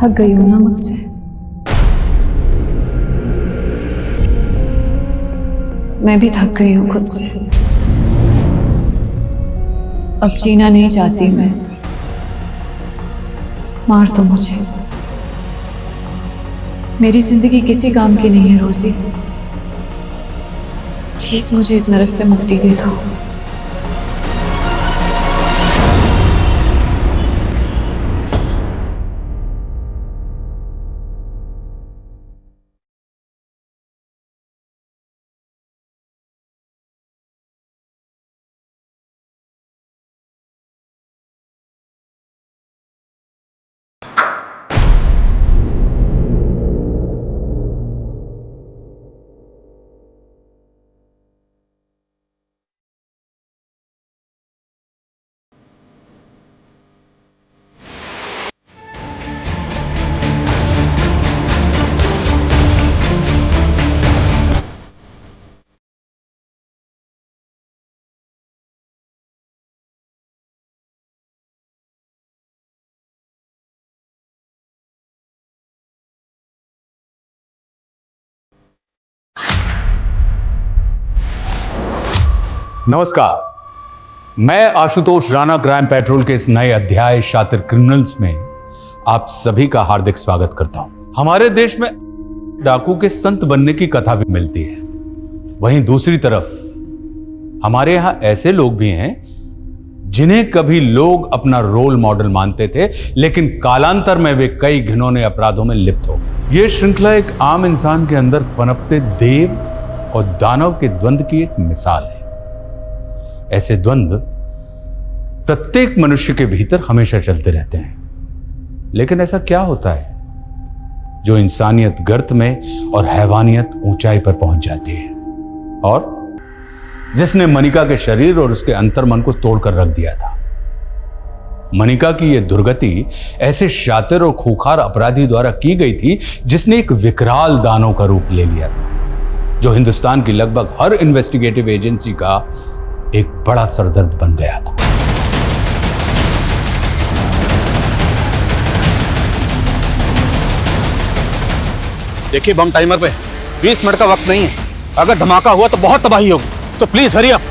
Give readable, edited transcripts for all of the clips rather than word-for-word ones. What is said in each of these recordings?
थक गई हो ना मुझसे। मैं भी थक गई हूं खुद से। अब जीना नहीं चाहती मैं। मार दो मुझे। मेरी जिंदगी किसी काम की नहीं है रोजी। प्लीज मुझे इस नरक से मुक्ति दे दो। नमस्कार, मैं आशुतोष राणा क्राइम पेट्रोल के इस नए अध्याय शातिर क्रिमिनल्स में आप सभी का हार्दिक स्वागत करता हूं। हमारे देश में डाकू के संत बनने की कथा भी मिलती है। वहीं दूसरी तरफ हमारे यहां ऐसे लोग भी हैं जिन्हें कभी लोग अपना रोल मॉडल मानते थे, लेकिन कालांतर में वे कई घिनौने अपराधों में लिप्त हो गए। यह श्रृंखला एक आम इंसान के अंदर पनपते देव और दानव के द्वंद्व की एक मिसाल है। ऐसे द्वंद्व प्रत्येक मनुष्य के भीतर हमेशा चलते रहते हैं, लेकिन ऐसा क्या होता है जो इंसानियत गर्त में और हैवानियत ऊंचाई पर पहुंच जाती है, और जिसने मनिका के शरीर और उसके अंतर्मन को तोड़कर रख दिया था। मनिका की यह दुर्गति ऐसे शातिर और खूंखार अपराधी द्वारा की गई थी जिसने एक विकराल दानव का रूप ले लिया था, जो हिंदुस्तान की लगभग हर इन्वेस्टिगेटिव एजेंसी का एक बड़ा सरदर्द बन गया था। देखिए बम टाइमर पे 20 मिनट का वक्त नहीं है। अगर धमाका हुआ तो बहुत तबाही होगी, सो प्लीज हरी अप।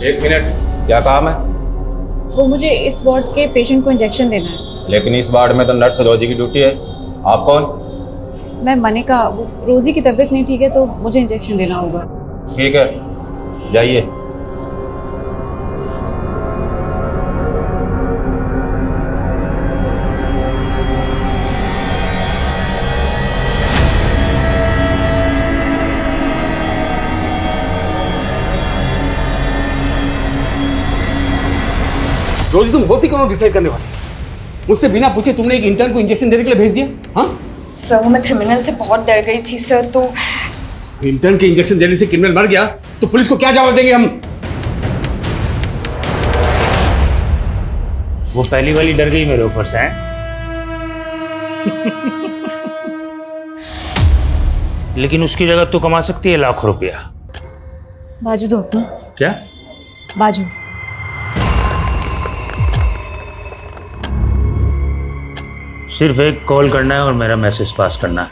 एक मिनट, क्या काम है? वो मुझे इस वार्ड के पेशेंट को इंजेक्शन देना है। लेकिन इस वार्ड में तो नर्स रोजी की ड्यूटी है। आप कौन? मैं मनिका। वो रोजी की तबीयत नहीं ठीक है तो मुझे इंजेक्शन देना होगा। ठीक है, जाइए। रोजी तुम होती कौन डिसाइड करने वाली? मुझसे बिना पूछे तुमने एक इंटर्न को इंजेक्शन देने के लिए भेज दिया? हाँ सर, मैं क्रिमिनल से बहुत डर गई थी सर। तो इंटर्न के इंजेक्शन देने से क्रिमिनल मर गया तो पुलिस को क्या जवाब देंगे हम? वो पहली वाली डर गई मेरे ऊपर से हैं? लेकिन उसकी जगह तू कमा सकती है लाखों रुपया। बाजू दो अपना। क्या? बाजू। सिर्फ एक कॉल करना है और मेरा मैसेज पास करना है।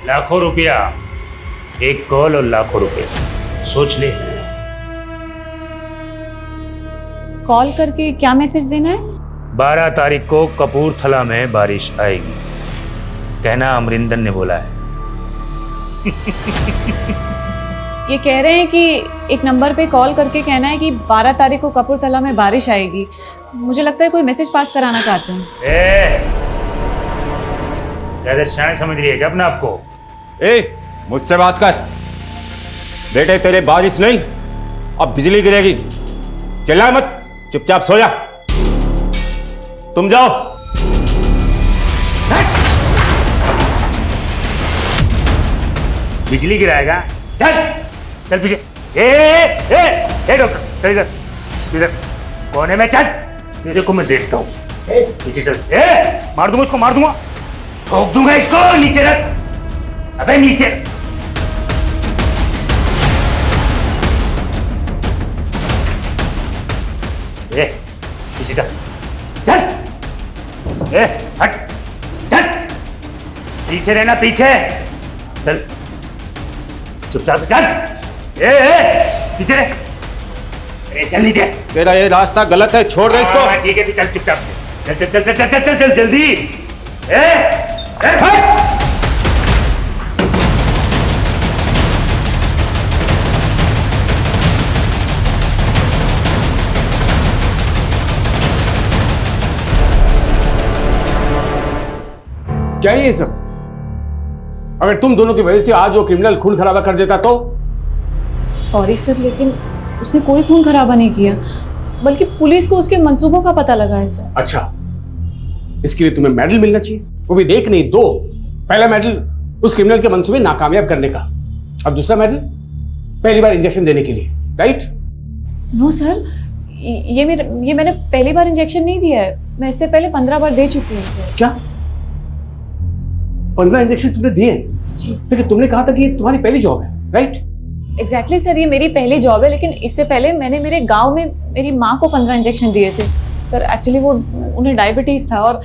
लाखों रुपया, एक कॉल और लाखों रुपया। सोच ले। कॉल करके क्या मैसेज देना है? 12 तारीख को कपूरथला में बारिश आएगी, कहना अमरिंदर ने बोला है। ये कह रहे हैं कि एक नंबर पे कॉल करके कहना है कि 12 तारीख को कपूरथला में बारिश आएगी। मुझे लगता है कोई मैसेज पास कराना चाहते हैं। ज्यादा सियाने समझ रही है क्या अपने आप को? मुझसे बात कर। बेटे तेरे बारिश नहीं, अब बिजली गिरेगी। चिल्ला मत, चुपचाप सो जा। तुम जाओ। बिजली गिराएगा? चल चल पीछे। ए डॉक्टर, चल इधर इधर कोने में चल, तेरे को मैं देखता हूँ। पीछे चल। मार दूंगा इसको, मार दूंगा, ठोक दूंगा इसको। नीचे रख, अबे नीचे। पीछे चल चल। हट चल, पीछे रहना, पीछे चल, चुपचाप चल। पीछे रह, चल नीचे। तेरा ये रास्ता गलत है, छोड़ दे इसको। ठीक है, चल चुपचाप से, चल चल चल चल चल चल चल जल्दी। हट। क्या है ये सब? अगर तुम दोनों की वजह से आज वो क्रिमिनल खून खराबा कर देता तो? सॉरी सर, लेकिन उसने कोई खून खराबा नहीं किया, बल्कि पुलिस को उसके मंसूबों का पता लगा है सर। अच्छा, इसके लिए तुम्हें मेडल मिलना चाहिए, वो भी एक नहीं 2। पहला मेडल उस क्रिमिनल के मंसूबे नाकामयाब करने का, अब दूसरा मेडल पहली बार इंजेक्शन देने के लिए, राइट? नो सर, ये मैंने पहली बार इंजेक्शन नहीं दिया है, मैं इससे पहले 15 बार दे चुकी हूँ सर। क्या 15 इंजेक्शन तुमने दिए? जी। लेकिन तुमने कहा था कि ये तुम्हारी पहली जॉब है, राइट? एग्जैक्टली सर, ये मेरी पहली जॉब है, लेकिन इससे पहले मैंने मेरे गांव में मेरी माँ को 15 इंजेक्शन दिए थे सर। एक्चुअली वो उन्हें डायबिटीज़ था और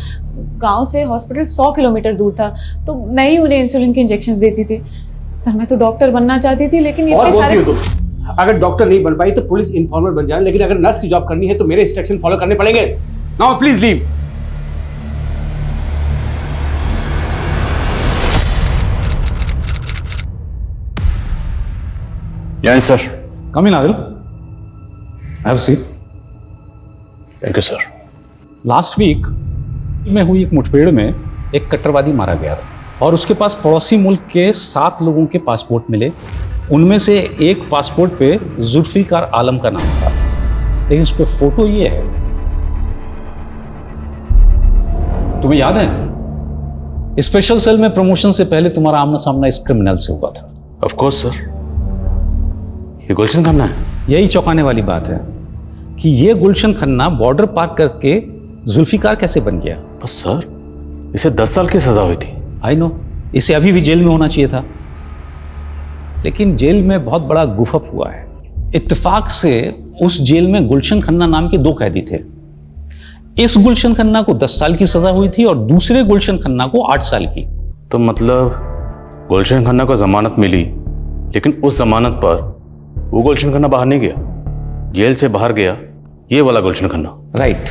गांव से हॉस्पिटल 100 किलोमीटर दूर था, तो मैं ही उन्हें इंसुलिन के इंजेक्शंस देती थी सर। मैं तो डॉक्टर बनना चाहती थी, लेकिन ये और सारे... बोलती हो तुम, अगर डॉक्टर नहीं बन पाई तो पुलिस इन्फॉर्मर बन जाए, लेकिन अगर नर्स की जॉब करनी है तो मेरे इंस्ट्रक्शन फॉलो करने पड़ेंगे। Now please leave. Yes sir. Come in Adil, have a seat. Thank you sir. Last week में हुई एक मुठभेड़ में एक कट्टरवादी मारा गया था और उसके पास पड़ोसी मुल्क के 7 लोगों के पासपोर्ट मिले। उनमें से एक पासपोर्ट पे जुल्फिकार आलम का नाम था, लेकिन उस पर फोटो ये है। तुम्हें याद है स्पेशल सेल में प्रमोशन से पहले तुम्हारा आमना सामना इस क्रिमिनल से हुआ था? ऑफ कोर्स सर, ये गुलशन खन्ना है। यही चौंकाने वाली बात है कि ये गुलशन खन्ना बॉर्डर पार करके जुल्फिकार कैसे बन गया? बस सर, इसे 10 साल की सजा हुई थी। आई नो, इसे अभी भी जेल में होना चाहिए था, लेकिन जेल में बहुत बड़ा गुफअप हुआ है। इत्तेफाक से उस जेल में गुलशन खन्ना नाम के 2 कैदी थे। इस गुलशन खन्ना को 10 साल की सजा हुई थी और दूसरे गुलशन खन्ना को 8 साल की। तो मतलब गुलशन खन्ना को जमानत मिली, लेकिन उस जमानत पर वो गुलशन खन्ना बाहर नहीं गया, जेल से बाहर गया ये वाला गुलशन खन्ना। राइट।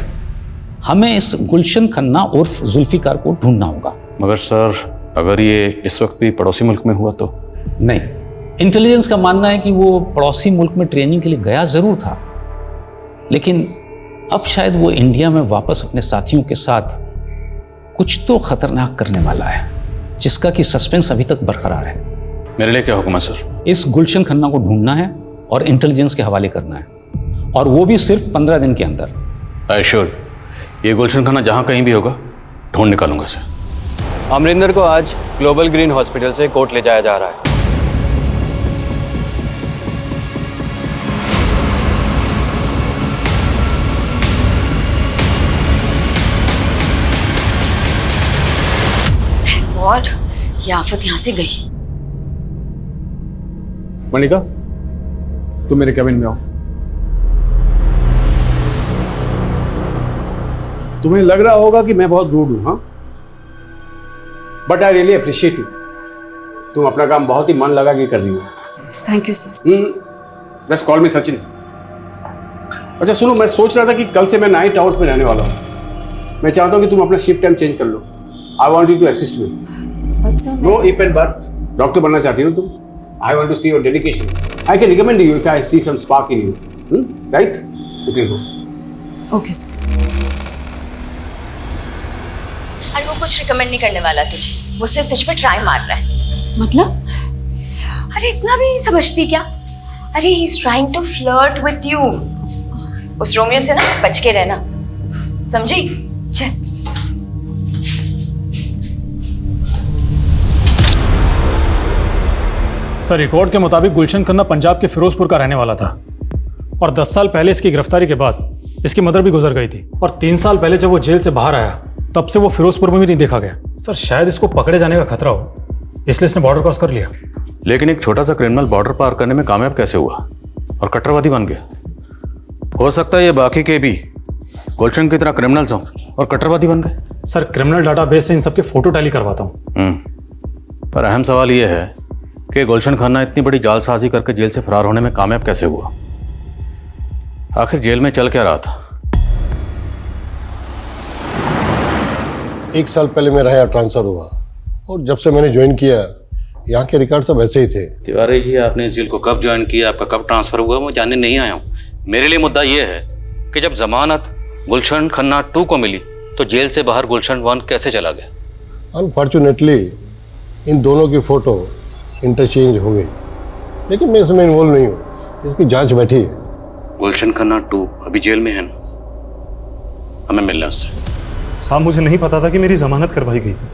हमें इस गुलशन खन्ना उर्फ जुल्फिकार को ढूंढना होगा। मगर सर, अगर ये इस वक्त भी पड़ोसी मुल्क में हुआ तो? नहीं, इंटेलिजेंस का मानना है कि वो पड़ोसी मुल्क में ट्रेनिंग के लिए गया जरूर था, लेकिन अब शायद वो इंडिया में वापस अपने साथियों के साथ कुछ तो खतरनाक करने वाला है, जिसका कि सस्पेंस अभी तक बरकरार है। मेरे लिए क्या हुक्म है सर? इस गुलशन खन्ना को ढूंढना है और इंटेलिजेंस के हवाले करना है, और वो भी सिर्फ 15 दिन के अंदर। आई श्योर, ये गुलशन खन्ना जहाँ कहीं भी होगा ढूंढ निकालूंगा सर। अमरिंदर को आज ग्लोबल ग्रीन हॉस्पिटल से कोर्ट ले जाया जा रहा है। गॉड, ये आफत यहाँ से गई। मनिका, तुम मेरे कैबिन में आओ। तुम्हें लग रहा होगा कि मैं बहुत रूड हूं, हाँ? But I really appreciate you. तुम अपना काम बहुत ही मन लगा के कर रही हो। Thank you sir. Just call मी सचिन। अच्छा सुनो, मैं सोच रहा था कि कल से मैं नाइट आवर्स में रहने वाला हूँ। मैं चाहता हूँ कि तुम अपना शिफ्ट टाइम चेंज कर लो। I want you to assist me. But sir, no if and but. Doctor बनना चाहती हो तुम? I want to see your dedication. I can recommend you if I see some spark in you. Right? You can go. Okay sir. और वो कुछ recommend नहीं करने वाला तुझे, वो सिर्फ तुझ पे ट्राई मार रहा है। मतलब? अरे इतना भी नहीं समझती क्या? अरे he is trying to flirt with you. उस रोमियो से ना बच के रहना, समझी? चल। सर रिकॉर्ड के मुताबिक गुलशन खन्ना पंजाब के फिरोजपुर का रहने वाला था और 10 साल पहले इसकी गिरफ्तारी के बाद इसकी मदर भी गुजर गई थी और 3 साल पहले जब वो जेल से बाहर आया तब से वो फिरोजपुर में भी नहीं देखा गया। सर शायद इसको पकड़े जाने का खतरा हो, इसलिए इसने बॉर्डर क्रॉस कर लिया। लेकिन एक छोटा सा क्रिमिनल बॉर्डर पार करने में कामयाब कैसे हुआ और कट्टरवादी बन गया? हो सकता है ये बाकी के भी गुलशन की तरह क्रिमिनल्स हों और कट्टरवादी बन गए। सर क्रिमिनल डाटाबेस से इन सबके फोटो टैली करवाता हूँ। पर अहम सवाल ये है कि गुलशन खन्ना इतनी बड़ी जालसाजी करके जेल से फरार होने में कामयाब कैसे हुआ? आखिर जेल में चल क्या रहा था? 1 साल पहले मेरा यहाँ ट्रांसफर हुआ और जब से मैंने ज्वाइन किया यहाँ के रिकॉर्ड सब ऐसे ही थे। तिवारी जी, आपने इस जेल को कब ज्वाइन किया, आपका कब ट्रांसफर हुआ, मैं जानने नहीं आया हूँ। मेरे लिए मुद्दा ये है कि जब जमानत गुलशन खन्ना 2 को मिली तो जेल से बाहर गुलशन 1 कैसे चला गया? अनफॉर्चुनेटली इन दोनों की फ़ोटो इंटरचेंज हो गई, लेकिन मैं इसमें इन्वॉल्व नहीं हूँ, इसकी जांच बैठी है। गुलशन खन्ना 2 अभी जेल में है ना, हमें मिलना उससे। साहब मुझे नहीं पता था कि मेरी जमानत करवाई गई थी।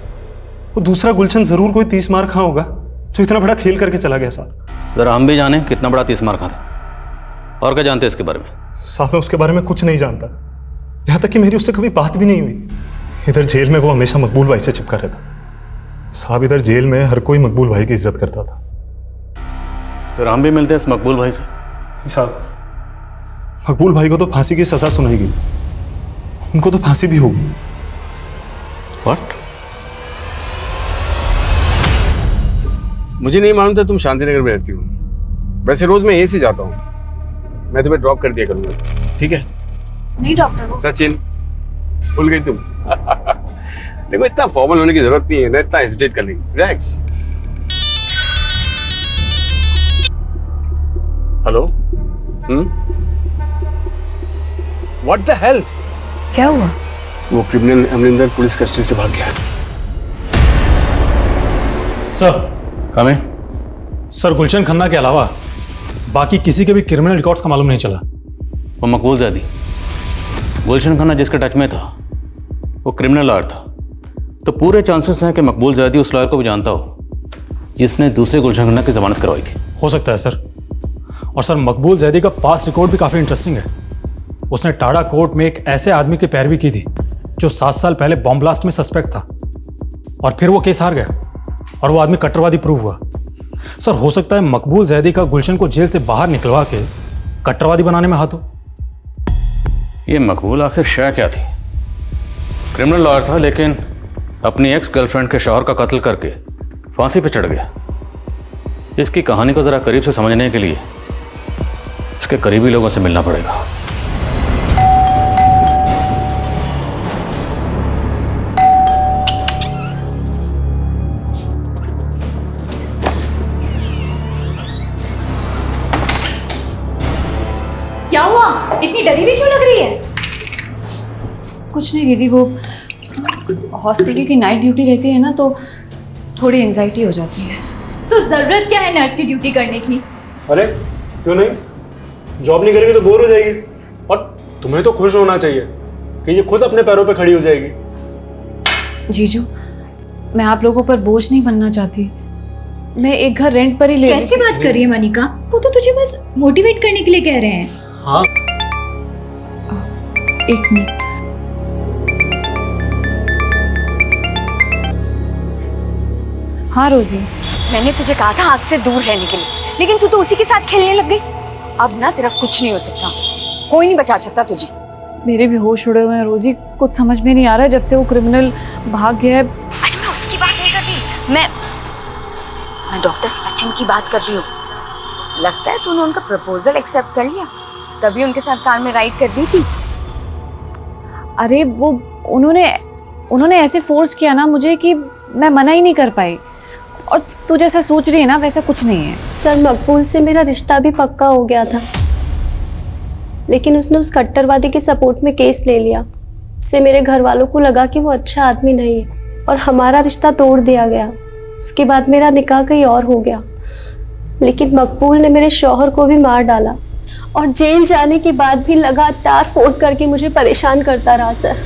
वो दूसरा गुलशन जरूर कोई 30 मार खा होगा जो इतना बड़ा खेल करके चला गया साहब। जरा हम भी जाने कितना बड़ा 30 मार खा था, और क्या जानते हैं इसके बारे में? साहब मैं उसके बारे में कुछ नहीं जानता, यहाँ तक कि मेरी उससे कभी बात भी नहीं हुई। इधर जेल में वो हमेशा मकबूल भाई से चिपका रहता। साहब इधर जेल में हर कोई मकबूल भाई की इज्जत करता था। फिर हम भी मिलते हैं इस मकबूल भाई से। साहब मकबूल भाई को तो फांसी की सजा सुनाई गई, उनको तो फांसी भी होगी। व्हाट? मुझे नहीं मालूम था तुम शांतिनगर में रहती हो। वैसे रोज मैं यहीं से जाता हूँ, मैं तुम्हें ड्रॉप कर दिया करूंगा, ठीक है? नहीं डॉक्टर, सचिन भूल गई तुम? देखो इतना फॉर्मल होने की जरूरत नहीं है ना, इतना हेजिटेट करने की। Relax. Hello. What the hell? क्या हुआ? वो क्रिमिनल अमरिंदर पुलिस कस्टडी से भाग गया। सर हमें सर गुलशन खन्ना के अलावा बाकी किसी के भी क्रिमिनल रिकॉर्ड्स का मालूम नहीं चला। वो मकबूल ज़ैदी, गुलशन खन्ना जिसके टच में था वो क्रिमिनल लॉयर था, तो पूरे चांसेस हैं कि मकबूल ज़ैदी उस लॉयर को भी जानता हो जिसने दूसरे गुलशन खन्ना की जमानत करवाई थी। हो सकता है सर। और सर मकबूल ज़ैदी का पास्ट रिकॉर्ड भी काफ़ी इंटरेस्टिंग है। उसने टाडा कोर्ट में एक ऐसे आदमी की पैरवी की थी जो 7 साल पहले बॉम्ब ब्लास्ट में सस्पेक्ट था, और फिर वो केस हार गया और वो आदमी कट्टरवादी प्रूव हुआ। सर हो सकता है मकबूल ज़ैदी का गुलशन को जेल से बाहर निकलवा के कट्टरवादी बनाने में हाथ हो। ये मकबूल आखिर शय क्या थी? क्रिमिनल लॉयर था, लेकिन अपनी एक्स गर्लफ्रेंड के शौहर का कत्ल करके फांसी पे चढ़ गया। इसकी कहानी को ज़रा करीब से समझने के लिए इसके करीबी लोगों से मिलना पड़ेगा। क्या हुआ? इतनी डरी हुई क्यों लग रही है? कुछ नहीं दीदी, वो हॉस्पिटल की नाइट ड्यूटी रहती है ना, तो थोड़ी एंजाइटी हो जाती है। तो जरूरत क्या है नर्स की ड्यूटी करने की? अरे क्यों नहीं, जॉब नहीं करेगी तो बोर हो जाएगी, और तुम्हें तो खुश होना चाहिए कि ये खुद अपने पैरों पे खड़ी हो जाएगी। जीजू, मैं आप लोगों पर बोझ नहीं बनना चाहती। मैं एक घर रेंट पर ही ले। कैसी बात कर रही है मनिका? वो तो तुझे बस मोटिवेट करने के लिए कह रहे हैं। हाँ 1 मिनट। हाँ रोजी, मैंने तुझे कहा था आग से दूर रहने के लिए, लेकिन तू तो उसी के साथ खेलने लग गई। अब ना तेरा कुछ नहीं हो सकता, कोई नहीं बचा सकता तुझे। मेरे भी होश उड़े हुए हैं रोजी, कुछ समझ में नहीं आ रहा है। जब से वो क्रिमिनल भाग गया है। अरे मैं उसकी बात नहीं कर रही, मैं डॉक्टर सचिन की बात कर रही हूँ। लगता है तूने उनका प्रपोजल एक्सेप्ट कर लिया, तभी उनके साथ कार में राइड कर रही थी। अरे वो उन्होंने ऐसे फोर्स किया ना मुझे कि मैं मना ही नहीं कर पाई। और तू जैसा सोच रही है ना वैसा कुछ नहीं है। सर मकबूल से मेरा रिश्ता भी पक्का हो गया था, लेकिन उसने उस कट्टरवादी के सपोर्ट में केस ले लिया। इससे मेरे घर वालों को लगा कि वो अच्छा आदमी नहीं है और हमारा रिश्ता तोड़ दिया गया। उसके बाद मेरा निकाह कहीं और हो गया, लेकिन मकबूल ने मेरे शौहर को भी मार डाला और जेल जाने के बाद भी लगातार फोन करके मुझे परेशान करता रहा। सर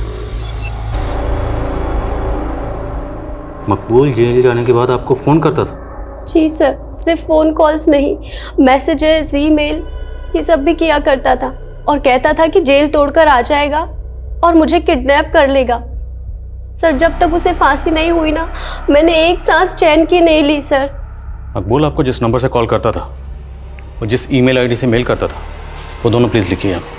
मकबूल जेल जाने के बाद आपको फोन करता था? जी सर, सिर्फ फ़ोन कॉल्स नहीं, मैसेजेस, ईमेल ये सब भी किया करता था और कहता था कि जेल तोड़कर आ जाएगा और मुझे किडनैप कर लेगा। सर जब तक उसे फांसी नहीं हुई ना, मैंने एक सांस चैन की नहीं ली सर। मकबूल आपको जिस नंबर से कॉल करता था और जिस ईमेल आईडी से मेल करता था वो दोनों प्लीज़ लिखिए आप।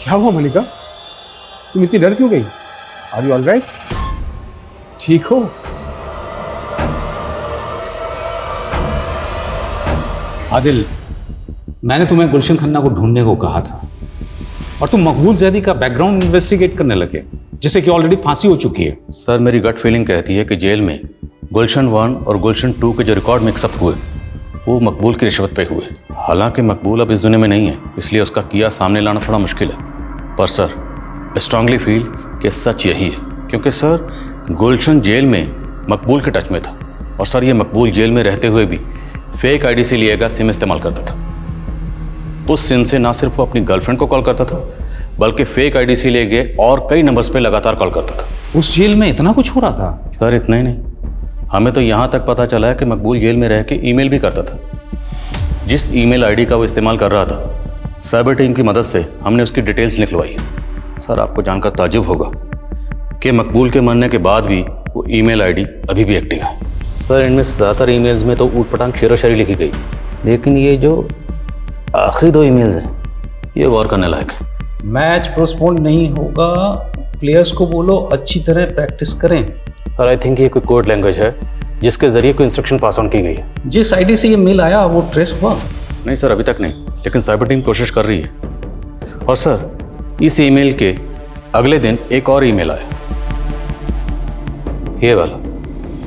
क्या हुआ मलिका, तुम इतनी डर क्यों गई? Are you all right? ठीक हो? आदिल, मैंने तुम्हें गुलशन खन्ना को ढूंढने को कहा था और तुम मकबूल जैदी का बैकग्राउंड इन्वेस्टिगेट करने लगे, जिससे कि ऑलरेडी फांसी हो चुकी है। सर मेरी गट फीलिंग कहती है कि जेल में गुलशन 1 और गुलशन 2 के जो रिकॉर्ड मिक्सअप हुए वो मकबूल की रिश्वत पे हुए। हालांकि मकबूल अब इस दुनिया में नहीं है, इसलिए उसका किया सामने लाना थोड़ा मुश्किल है। पर सर स्ट्रांगली फील कि सच यही है, क्योंकि सर गुलशन जेल में मकबूल के टच में था और सर ये मकबूल जेल में रहते हुए भी फेक आईडी से लिया गया सिम इस्तेमाल करता था। उस सिम से ना सिर्फ वो अपनी गर्लफ्रेंड को कॉल करता था बल्कि फेक आईडी से लिए गए और कई नंबर्स पे लगातार कॉल करता था। उस जेल में इतना कुछ हो रहा था? सर इतना ही नहीं, हमें तो यहाँ तक पता चला है कि मकबूल जेल में रह के ईमेल भी करता था। जिस ईमेल आईडी का वो इस्तेमाल कर रहा था, साइबर टीम की मदद से हमने उसकी डिटेल्स निकलवाई। सर आपको जानकर ताज्जुब होगा कि मकबूल के मरने के बाद भी वो ईमेल आईडी अभी भी एक्टिव है। सर इनमें से ज़्यादातर ईमेल्स में तो ऊट पटांग शेरो शायरी लिखी गई, लेकिन ये जो आखिरी 2 ईमेल्स हैं ये गौर करने लायक है। मैच पोस्टपोन नहीं होगा, प्लेयर्स को बोलो अच्छी तरह प्रैक्टिस करें। सर आई थिंक ये कोई कोड लैंग्वेज है जिसके जरिए कोई इंस्ट्रक्शन पास ऑन की गई है। जिस आईडी से ये मेल आया वो ट्रेस हुआ? नहीं सर अभी तक नहीं, लेकिन साइबर टीम कोशिश कर रही है। और सर इस ईमेल के अगले दिन एक और ईमेल आया, ये वाला।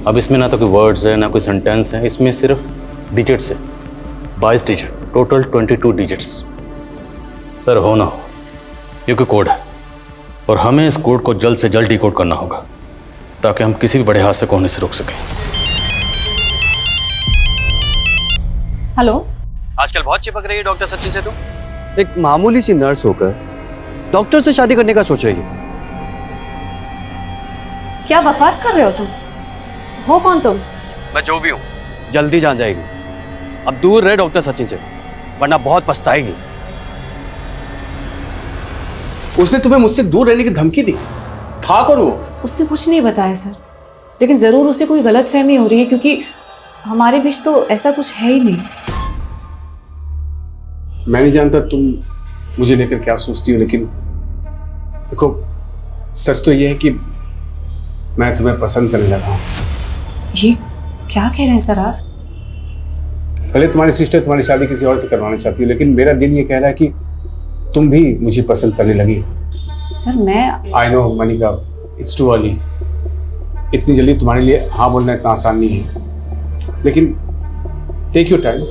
अब इसमें ना तो कोई वर्ड्स है ना कोई सेंटेंस है, इसमें सिर्फ डिजिट्स है, 22 डिजिट, टोटल 22 डिजिट्स। सर हो ना हो ये कोई कोड है और हमें इस कोड को जल्द से जल्द डिकोड करना होगा ताकि हम किसी भी बड़े हादसे को होने से रोक सकें। हेलो, आजकल बहुत चिपक रही है डॉक्टर सचिन से। तुम एक मामूली सी नर्स होकर डॉक्टर से शादी करने का सोच रही है। क्या बकवास कर रहे हो तुम? हो कौन तुम? मैं जो भी हूँ जल्दी जान जाएगी। अब दूर रहे डॉक्टर सचिन से, वरना बहुत पछताएगी। उसने तुम्हें मुझसे दूर रहने की धमकी दी? था कौन वो? उसने कुछ नहीं बताया सर, लेकिन जरूर उसे कोई गलतफहमी हो रही है क्योंकि हमारे बीच तो ऐसा कुछ है ही नहीं। मैं नहीं जानता तुम मुझे लेकर क्या सोचती हो, लेकिन देखो सच तो ये है कि मैं तुम्हें पसंद करने लगा हूं। ये क्या कह रहे हैं सर आप? पहले तुम्हारी सिस्टर तुम्हारी शादी किसी और से करवाना चाहती है, लेकिन मेरा दिल ये कह रहा है कि तुम भी मुझे पसंद करने लगी हो। सर मैं I know Manika, it's too early. इतनी जल्दी तुम्हारे लिए हाँ बोलना इतना आसान नहीं है, लेकिन take your time,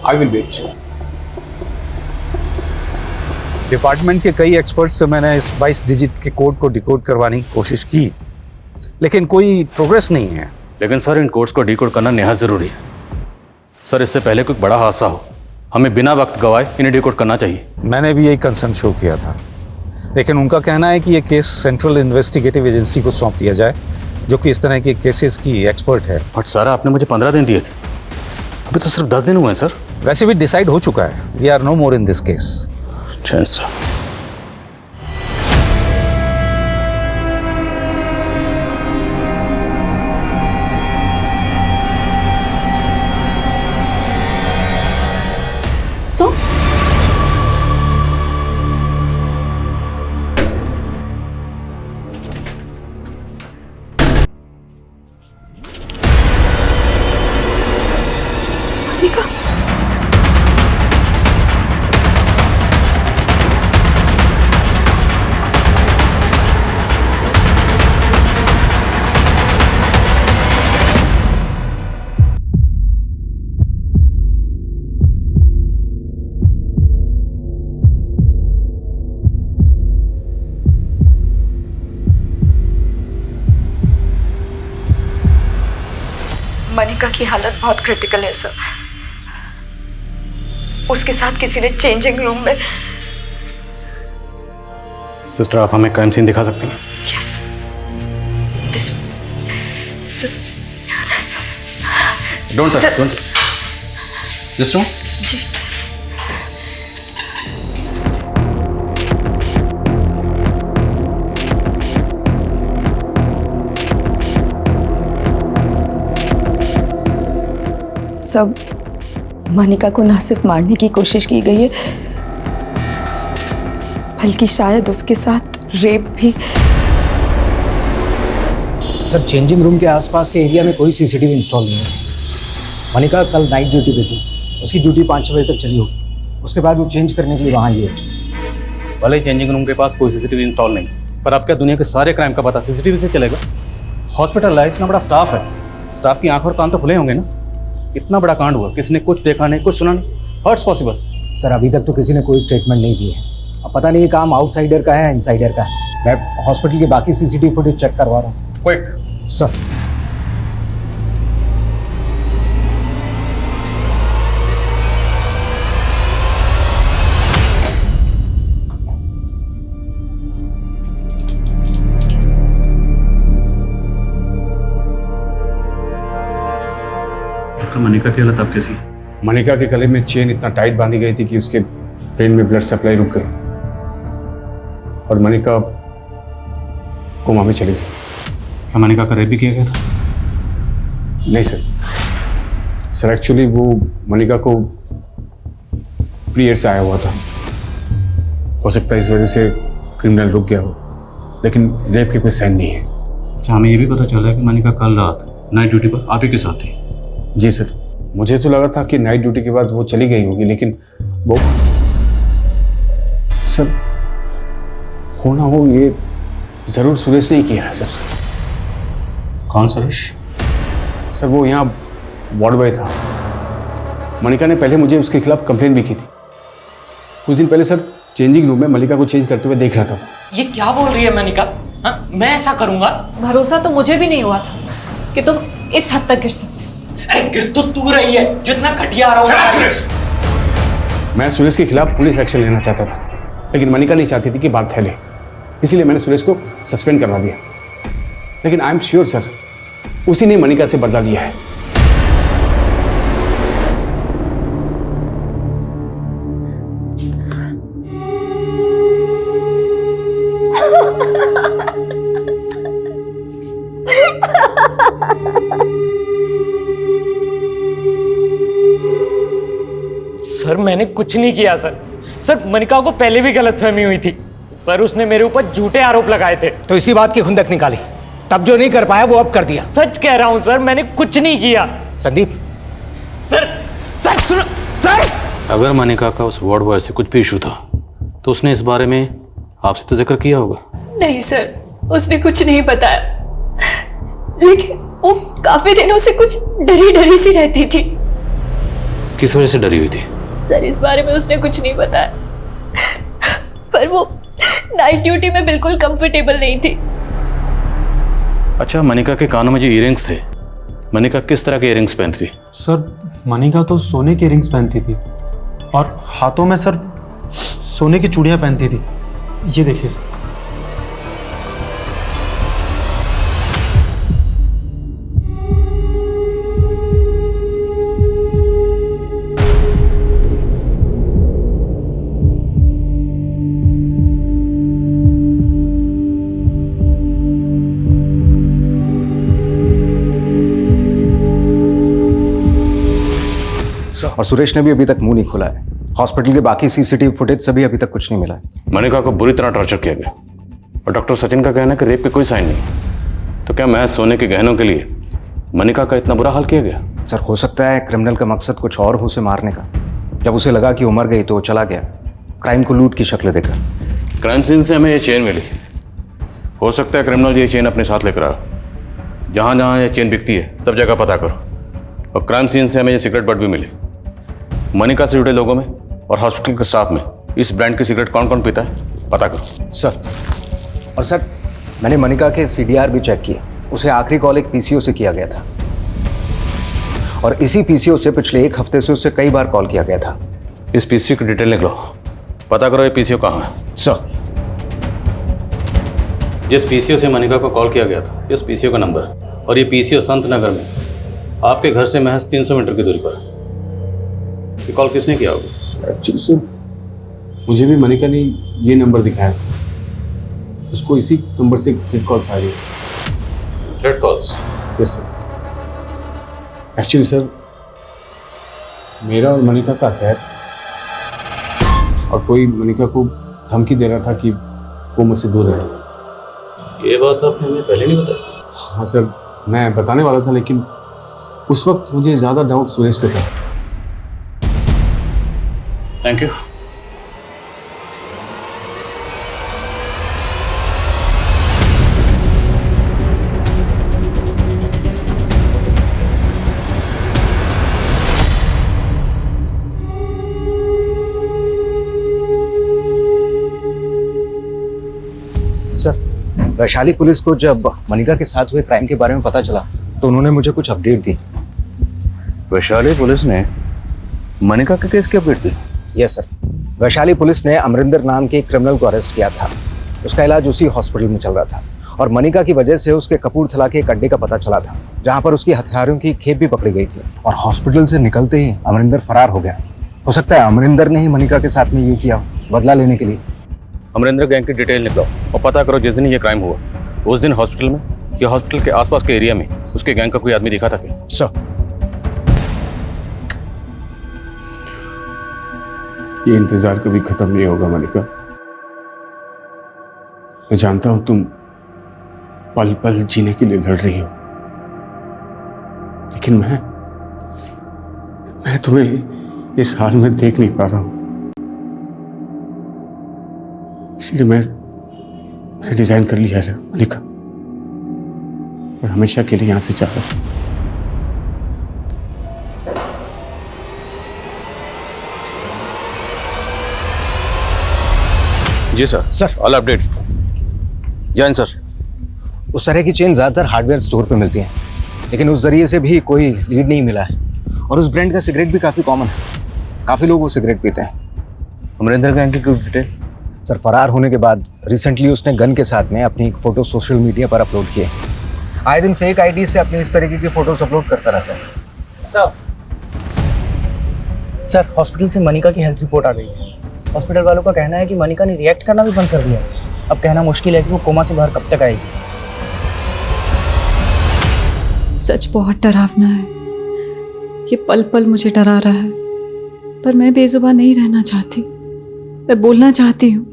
I will wait. Department के कई एक्सपर्ट से मैंने इस 22 डिजिट के कोड को डिकोड करवाने की कोशिश की, लेकिन कोई प्रोग्रेस नहीं है। लेकिन सर इन कोड्स को डिकोड करना निहायत ज़रूरी है। सर इससे पहले कोई बड़ा हादसा हो, हमें बिना वक्त गवाए इन्हें डिकोड करना चाहिए। मैंने भी यही कंसर्न शो किया था, लेकिन उनका कहना है कि ये केस सेंट्रल इन्वेस्टिगेटिव एजेंसी को सौंप दिया जाए, जो कि इस तरह के केसेस की एक्सपर्ट है। बट सर आपने मुझे 15 दिन दिए थे, अभी तो सिर्फ 10 दिन हुए हैं सर। वैसे भी डिसाइड हो चुका है, we are no more in this case. तो मनिका, मनिका की हालत बहुत क्रिटिकल है सर। उसके साथ किसी ने चेंजिंग रूम में। सिस्टर, आप हमें क्राइम सीन दिखा सकती हैं? Yes this don't touch, don't. This room? जी। सब मनिका को ना सिर्फ मारने की कोशिश की गई है, बल्कि शायद उसके साथ रेप भी। सर, चेंजिंग रूम के आसपास के एरिया में कोई सीसीटीवी इंस्टॉल नहीं है। मनिका कल नाइट ड्यूटी पे थी, उसकी ड्यूटी 5-6 बजे तक चली होगी। उसके बाद वो चेंज करने के लिए वहाँ आई है। भले चेंजिंग रूम के पास कोई सीसीटीवी इंस्टॉल नहीं, पर अब क्या दुनिया के सारे क्राइम का पता सीसीटीवी से चलेगा? हॉस्पिटल है, इतना बड़ा स्टाफ है, स्टाफ की आंख और कान तो खुले होंगे ना। इतना बड़ा कांड हुआ, किसी ने कुछ देखा नहीं, कुछ सुना नहीं। How it's possible? सर, अभी तक तो किसी ने कोई स्टेटमेंट नहीं दी है। अब पता नहीं ये काम आउटसाइडर का है इनसाइडर का है। मैं हॉस्पिटल के बाकी सीसीटीवी फुटेज चेक करवा रहा हूँ। Quick sir. मनिका की हालत अब कैसी? मनिका के गले में चेन इतना टाइट बांधी गई थी कि उसके ब्रेन में ब्लड सप्लाई रुक गई और मनिका कोमा में चली गई। क्या मनिका का रेप भी किया गया था? नहीं सर, एक्चुअली वो मनिका को पीरियड से आया हुआ था। हो सकता है इस वजह से क्रिमिनल रुक गया हो, लेकिन रेप के कोई साइन नहीं है। अच्छा, हमें ये भी पता चला है कि मनिका कल रात नाइट ड्यूटी पर आप ही के साथ थी। जी सर, मुझे तो लगा था कि नाइट ड्यूटी के बाद वो चली गई होगी, लेकिन वो सर होना हो ये जरूर सुरेश ने किया है सर। कौन सुरेश? सर वो यहाँ वार्ड बॉय था। मनिका ने पहले मुझे उसके खिलाफ कंप्लेंट भी की थी। कुछ दिन पहले सर चेंजिंग रूम में मनिका को चेंज करते हुए देख रहा था। ये क्या बोल रही है मनिका? हाँ, मैं ऐसा करूंगा? भरोसा तो मुझे भी नहीं हुआ था कि तुम इस हद तक गिर सकते। अरे गिर तो तू रही है जो इतना घटिया रहा है। मैं सुरेश के खिलाफ पुलिस एक्शन लेना चाहता था, लेकिन मनिका नहीं चाहती थी कि बात फैले, इसीलिए मैंने सुरेश को सस्पेंड करवा दिया। लेकिन आई एम श्योर सर, उसी ने मनिका से बदला लिया है। सर मैंने कुछ नहीं किया सर मनिका को पहले भी गलतफहमी हुई थी सर। उसने मेरे ऊपर झूठे आरोप लगाए थे, तो इसी बात की खुंदक निकाली। तब जो नहीं कर पाया वो अब कर दिया। सच कह रहा हूं सर, मैंने कुछ नहीं किया। संदीप, सर सुनो सर। अगर मनिका का उस वार्ड बॉय से कुछ भी इशू था तो उसने इस बारे में आपसे तो जिक्र किया होगा। नहीं सर, उसने कुछ नहीं बताया, लेकिन वो काफी दिनों से कुछ डरी डरी सी रहती थी। किस वजह से डरी हुई थी? सर इस बारे में उसने कुछ नहीं बताया, पर वो नाइट ड्यूटी में बिल्कुल कंफर्टेबल नहीं थी। अच्छा, मनिका के कानों में जो इयररिंग्स थे, मनिका किस तरह के इयररिंग्स पहनती थी? सर मनिका तो सोने के रिंग्स पहनती थी और हाथों में सर सोने की चूड़ियां पहनती थी। ये देखिए सर। और सुरेश ने भी अभी तक मुंह नहीं खोला है। हॉस्पिटल के बाकी सीसीटीवी फुटेज से भी अभी तक कुछ नहीं मिला है। मनिका को बुरी तरह टॉर्चर किया गया और डॉक्टर सचिन का कहना है कि रेप के कोई साइन नहीं। तो क्या महज सोने के गहनों के लिए मनिका का इतना बुरा हाल किया गया? सर हो सकता है क्रिमिनल का मकसद कुछ और हो उसे मारने का। जब उसे लगा कि वो मर गई तो वो चला गया, क्राइम को लूट की शक्ल देकर। क्राइम सीन से हमें ये चेन मिली। हो सकता है क्रिमिनल ये चेन अपने साथ लेकर आया। जहाँ जहाँ ये चेन बिकती है सब जगह पता करो। और क्राइम सीन से हमें ये सिगरेट बट भी मिली। मनिका से जुड़े लोगों में और हॉस्पिटल के स्टाफ में इस ब्रांड की सिगरेट कौन कौन पीता है पता करो। सर और सर मैंने मनिका के CDR भी चेक किए। उसे आखिरी कॉल एक PCO से किया गया था और इसी PCO से पिछले 1 हफ्ते से उसे कई बार कॉल किया गया था। इस PCO की डिटेल निकलो, पता करो ये PCO कहाँ है। सर जिस PCO से मनिका को कॉल किया गया था इस PCO का नंबर है और ये PCO संत नगर में आपके घर से महज 300 मीटर की दूरी पर है। ये कॉल किसने किया होगा? एक्चुअली सर मुझे भी मनिका ने ये नंबर दिखाया था। उसको इसी नंबर से थ्रेड कॉल्स आ रही है। Thread calls? Yes sir. Actually sir मेरा और मनिका का अफेयर था और कोई मनिका को धमकी दे रहा था कि वो मुझसे दूर रहे। ये बात आपने हमें पहले नहीं बताई? हाँ सर मैं बताने वाला था लेकिन उस वक्त मुझे ज़्यादा डाउट सुरेश पे था। Thank you. Sir Vaishali police को जब मनिका के साथ हुए क्राइम के बारे में पता चला तो उन्होंने मुझे कुछ अपडेट दी। वैशाली पुलिस ने मनिका के केस की अपडेट दी? Yes sir. वैशाली पुलिस ने अमरिंदर नाम के एक क्रिमिनल को अरेस्ट किया था। उसका इलाज उसी हॉस्पिटल में चल रहा था और मनिका की वजह से उसके कपूरथला के एक अड्डे का पता चला था जहां पर उसकी हथियारों की खेप भी पकड़ी गई थी और हॉस्पिटल से निकलते ही अमरिंदर फरार हो गया। हो सकता है अमरिंदर ने ही मनिका के साथ में ये किया बदला लेने के लिए। अमरिंदर गैंग की डिटेल निकलो और पता करो जिस दिन ये क्राइम हुआ उस दिन हॉस्पिटल में या हॉस्पिटल के आसपास के एरिया में उसके गैंग का कोई आदमी दिखा था क्या? सर ये इंतजार कभी खत्म नहीं होगा मनिका। मैं जानता हूं तुम पल पल जीने के लिए लड़ रही हो लेकिन मैं तुम्हें इस हाल में देख नहीं पा रहा हूं। इसलिए मैं रिजाइन कर लिया है मनिका और हमेशा के लिए यहां से जा रहा हूं। जी sir. Sir all update. Jain sir. उस तरह की चेन ज़्यादातर हार्डवेयर स्टोर पे मिलती हैं लेकिन उस जरिए से भी कोई लीड नहीं मिला है और उस ब्रांड का सिगरेट भी काफ़ी कॉमन है। काफ़ी लोग वो सिगरेट पीते हैं। अमरिंदर गैंग की कुछ डिटेल? सर फरार होने के बाद रिसेंटली उसने गन के साथ में अपनी एक फ़ोटो सोशल मीडिया पर अपलोड किए। आए दिन फेक आईडी से अपनी इस तरीके की फ़ोटोज अपलोड करता रहता है। सर हॉस्पिटल से मनिका की हेल्थ रिपोर्ट आ गई है। हॉस्पिटल वालों का कहना है कि मनिका ने रिएक्ट करना भी बंद कर दिया। अब कहना मुश्किल है कि वो कोमा से बाहर कब तक आएगी। सच बहुत डरावना है। ये पल पल मुझे डरा रहा है पर मैं बेजुबान नहीं रहना चाहती। मैं बोलना चाहती हूँ,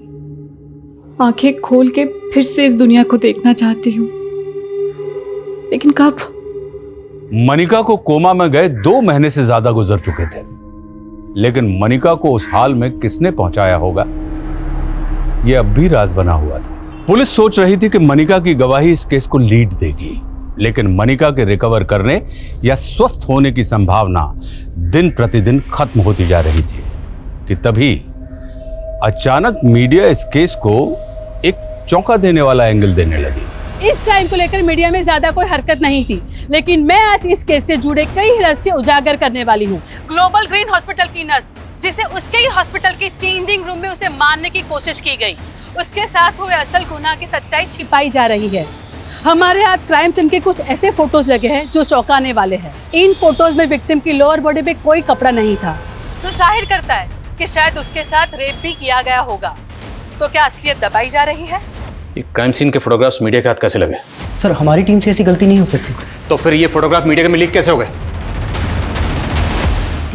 आंखें खोल के फिर से इस दुनिया को देखना चाहती हूँ, लेकिन कब? मनिका को कोमा में गए 2 महीने से ज्यादा गुजर चुके थे लेकिन मनिका को उस हाल में किसने पहुंचाया होगा यह अब भी राज बना हुआ था। पुलिस सोच रही थी कि मनिका की गवाही इस केस को लीड देगी लेकिन मनिका के रिकवर करने या स्वस्थ होने की संभावना दिन प्रतिदिन खत्म होती जा रही थी कि तभी अचानक मीडिया इस केस को एक चौंका देने वाला एंगल देने लगी। इस क्राइम को लेकर मीडिया में ज्यादा कोई हरकत नहीं थी लेकिन मैं आज इस केस से जुड़े कई रहस्य उजागर करने वाली हूँ। ग्लोबल ग्रीन हॉस्पिटल की नर्स जिसे उसके ही हॉस्पिटल के चेंजिंग रूम में उसे मारने की कोशिश की गई, उसके साथ हुए असल गुनाह की सच्चाई छिपाई जा रही है। हमारे हाथ क्राइम सीन के कुछ ऐसे फोटोज लगे हैं जो चौंकाने वाले हैं। इन फोटोज में विक्टिम की लोअर बॉडी पे कोई कपड़ा नहीं था तो जाहिर करता है कि शायद उसके साथ रेप भी किया गया होगा। तो क्या असलियत दबाई जा रही है? ये क्राइम सीन के फोटोग्राफ्स मीडिया के हाथ कैसे लगे? सर हमारी टीम से ऐसी गलती नहीं हो सकती। तो फिर ये फोटोग्राफ मीडिया में लीक कैसे हो गए?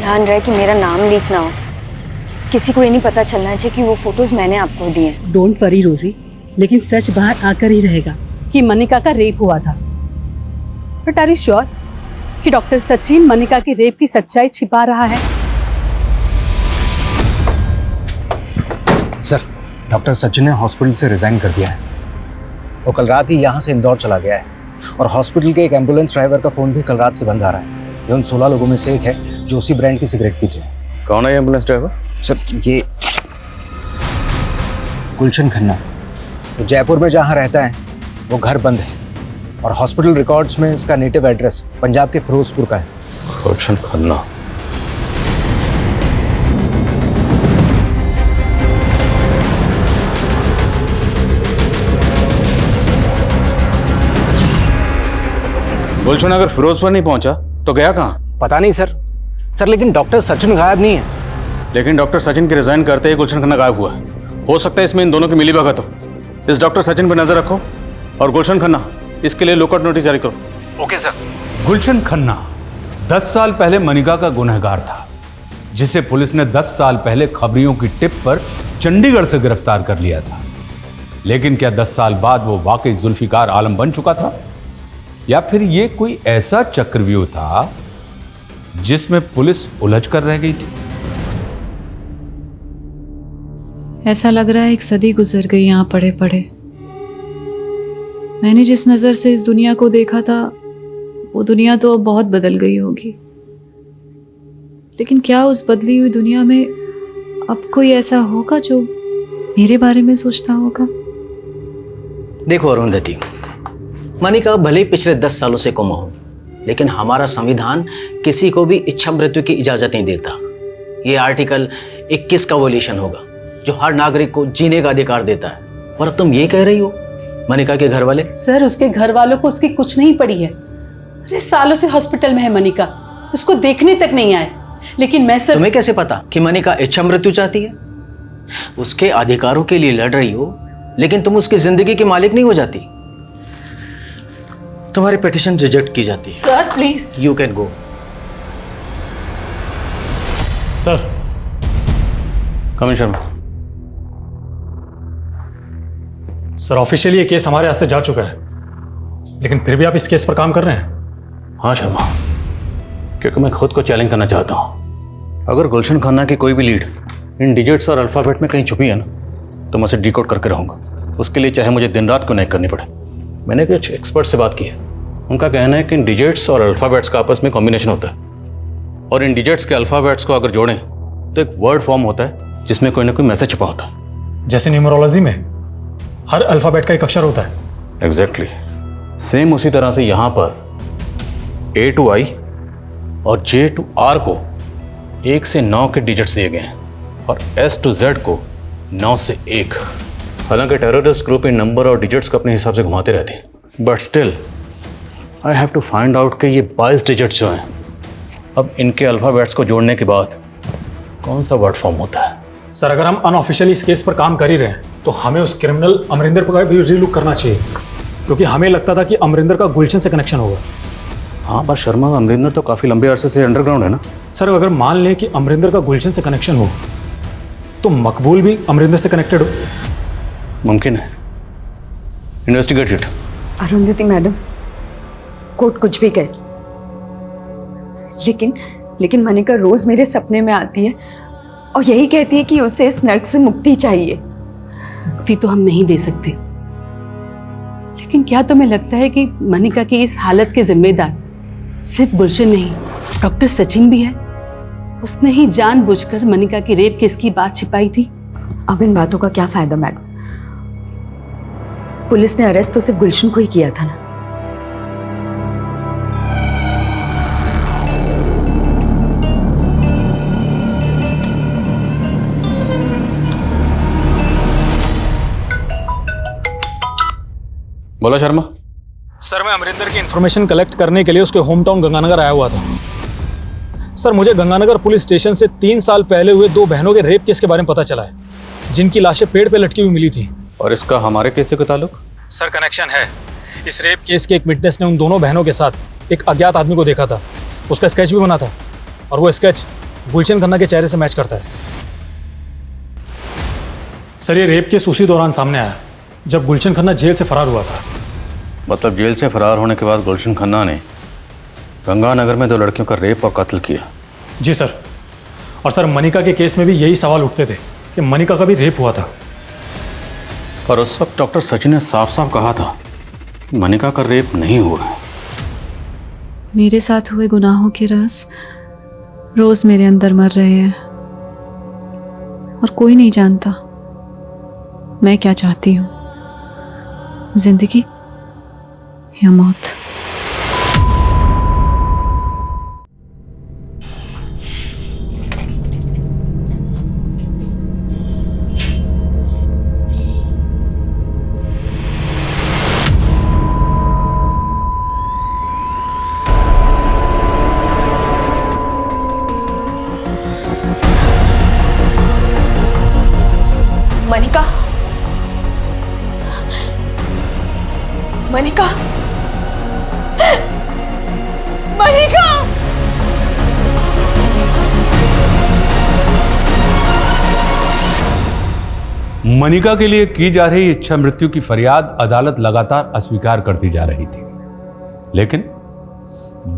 ध्यान रहे कि मेरा नाम लीक ना हो, किसी को ये नहीं पता चलना चाहिए कि वो फोटोज मैंने आपको दिए। डोंट वरी रोजी, लेकिन सच बाहर आकर ही रहेगा कि मनिका का रेप हुआ था। बट आर यू श्योर कि डॉक्टर सचिन मनिका की रेप की सच्चाई छिपा रहा है? सर, डॉक्टर सचिन ने हॉस्पिटल से रिजाइन कर दिया है। वो कल रात ही यहाँ से इंदौर चला गया है और हॉस्पिटल के एक एम्बुलेंस ड्राइवर का फ़ोन भी कल रात से बंद आ रहा है। ये उन 16 लोगों में से एक है जो उसी ब्रांड की सिगरेट पीते हैं। कौन है एम्बुलेंस ड्राइवर? सर, ये गुलशन खन्ना। तो जयपुर में जहाँ रहता है वो घर बंद है और हॉस्पिटल रिकॉर्ड्स में इसका नेटिव एड्रेस पंजाब के फिरोजपुर का है। गुलशन खन्ना। गुलशन अगर फिरोजपुर नहीं पहुंचा तो गया कहाँ? पता नहीं सर। सर लेकिन डॉक्टर सचिन गायब नहीं है। लेकिन डॉक्टर सचिन के रिजाइन करते ही गुलशन खन्ना गायब हुआ है। हो सकता है इसमें इन दोनों की मिलीभगत हो। इस डॉक्टर सचिन पर नजर रखो और गुलशन खन्ना इसके लिए लुकआउट नोटिस जारी करो। Okay sir. गुलशन खन्ना 10 साल पहले मनिका का गुनहगार था, जिसे पुलिस ने 10 साल पहले खबरियों की टिप पर चंडीगढ़ से गिरफ्तार कर लिया था। लेकिन क्या 10 साल बाद वो वाकई जुल्फिकार आलम बन चुका था, या फिर ये कोई ऐसा चक्रव्यूह था जिसमें पुलिस उलझ कर रह गई थी? ऐसा लग रहा है एक सदी गुजर गई यहाँ पड़े पड़े। मैंने जिस नजर से इस दुनिया को देखा था वो दुनिया तो अब बहुत बदल गई होगी। लेकिन क्या उस बदली हुई दुनिया में अब कोई ऐसा होगा जो मेरे बारे में सोचता होगा? देखो अरुंधति, मनिका भले ही पिछले 10 सालों से कोमा हो, लेकिन हमारा संविधान किसी को भी इच्छा मृत्यु की इजाजत नहीं देता। ये आर्टिकल 21 का वोल्यूशन होगा जो हर नागरिक को जीने का अधिकार देता है। और अब तुम ये कह रही हो मनिका के घर वाले? सर, उसके घर वालों को उसकी कुछ नहीं पड़ी है। अरे सालों से हॉस्पिटल में है मनिका, उसको देखने तक नहीं आए। लेकिन मैं सर, तुम्हें कैसे पता कि मनिका इच्छा मृत्यु चाहती है? उसके अधिकारों के लिए लड़ रही हो, लेकिन तुम उसकी जिंदगी की मालिक नहीं हो जाती। तुम्हारी पिटीशन रिजेक्ट की जाती है। Sir please, you can go. Sir, commissioner Sharma. Sir, officially ये केस हमारे हाथ से जा चुका है, लेकिन फिर भी आप इस केस पर काम कर रहे हैं? हाँ शर्मा, क्योंकि मैं खुद को चैलेंज करना चाहता हूँ। अगर गुलशन खन्ना की कोई भी लीड इन डिजिट्स और अल्फाबेट में कहीं छुपी है ना, तो मैं उसे डिकोड करके रहूँगा। उसके लिए चाहे मुझे दिन रात को नहीं करनी पड़े। मैंने कुछ एक्सपर्ट से बात की है, उनका कहना है कि इन डिजिट्स और अल्फाबेट्स का आपस में कॉम्बिनेशन होता है, और इन डिजिट्स के अल्फाबेट्स को अगर जोड़ें तो एक वर्ड फॉर्म होता है जिसमें कोई ना कोई मैसेज छुपा होता है। जैसे न्यूमरोलॉजी में हर अल्फाबेट का एक अक्षर होता है। एग्जैक्टली सेम उसी तरह से यहाँ पर A to I और J to R को 1 से 9 के डिजिट्स दिए गए हैं, और S to Z को 9 से 1। हालांकि टेररिस्ट ग्रुप इन नंबर और डिजिट्स को अपने हिसाब से घुमाते रहते हैं, but still I have to find out कि ये 22 डिजिट्स जो हैं, अब इनके अल्फाबेट्स को जोड़ने के बाद कौन सा वर्ड फॉर्म होता है। सर, अगर हम अनऑफिशियली इस केस पर काम कर ही रहे हैं तो हमें उस क्रिमिनल अमरिंदर पर भी रीलुक करना चाहिए, क्योंकि हमें लगता था कि अमरिंदर का गुलशन से कनेक्शन होगा। हाँ, बस शर्मा, अमरिंदर तो काफ़ी लंबे अरसे से अंडरग्राउंड है ना। सर, अगर मान लें कि अमरिंदर का गुलशन से कनेक्शन हो तो मकबूल भी अमरिंदर से कनेक्टेड हो। मुमकिन है। Investigate it. Arundhati madam, court कुछ भी कहे, लेकिन मनिका रोज मेरे सपने में आती है और यही कहती है कि उसे इस नर्क से मुक्ति चाहिए। मुक्ति तो हम नहीं दे सकते, लेकिन क्या तुम्हें लगता है कि मनिका की इस हालत के जिम्मेदार सिर्फ गुलशन नहीं, डॉक्टर सचिन भी है? उसने ही जानबूझकर मनिका की रेप केस की बात छिपाई थी। अब इन बातों का क्या फायदा मैडम? पुलिस ने अरेस्ट तो सिर्फ गुलशन को ही किया था ना। बोला शर्मा। सर, मैं अमरिंदर की इंफॉर्मेशन कलेक्ट करने के लिए उसके होम टाउन गंगानगर आया हुआ था। सर, मुझे गंगानगर पुलिस स्टेशन से 3 साल पहले हुए 2 बहनों के रेप केस के बारे में पता चला है, जिनकी लाशें पेड़ पे लटकी हुई मिली थी। और इसका हमारे केस से कोई ताल्लुक? सर, कनेक्शन है। इस रेप केस के एक विटनेस ने उन दोनों बहनों के साथ एक अज्ञात आदमी को देखा था। उसका स्केच भी बना था, और वो स्केच गुलशन खन्ना के चेहरे से मैच करता है। सर ये रेप केस उसी दौरान सामने आया जब गुलशन खन्ना जेल से फरार हुआ था। मतलब जेल से फरार होने के बाद गुलशन खन्ना ने गंगानगर में 2 लड़कियों का रेप और कत्ल किया। जी सर। और सर मनिका के केस में भी यही सवाल उठते थे कि मनिका का भी रेप हुआ था। पर उस वक्त डॉक्टर सचिन ने साफ साफ कहा था कि मनिका का रेप नहीं हुआ है। मेरे साथ हुए गुनाहों के राज रोज मेरे अंदर मर रहे हैं और कोई नहीं जानता मैं क्या चाहती हूँ, जिंदगी या मौत। मनिका, मनिका, मनिका। मनिका के लिए की जा रही इच्छा मृत्यु की फरियाद अदालत लगातार अस्वीकार करती जा रही थी, लेकिन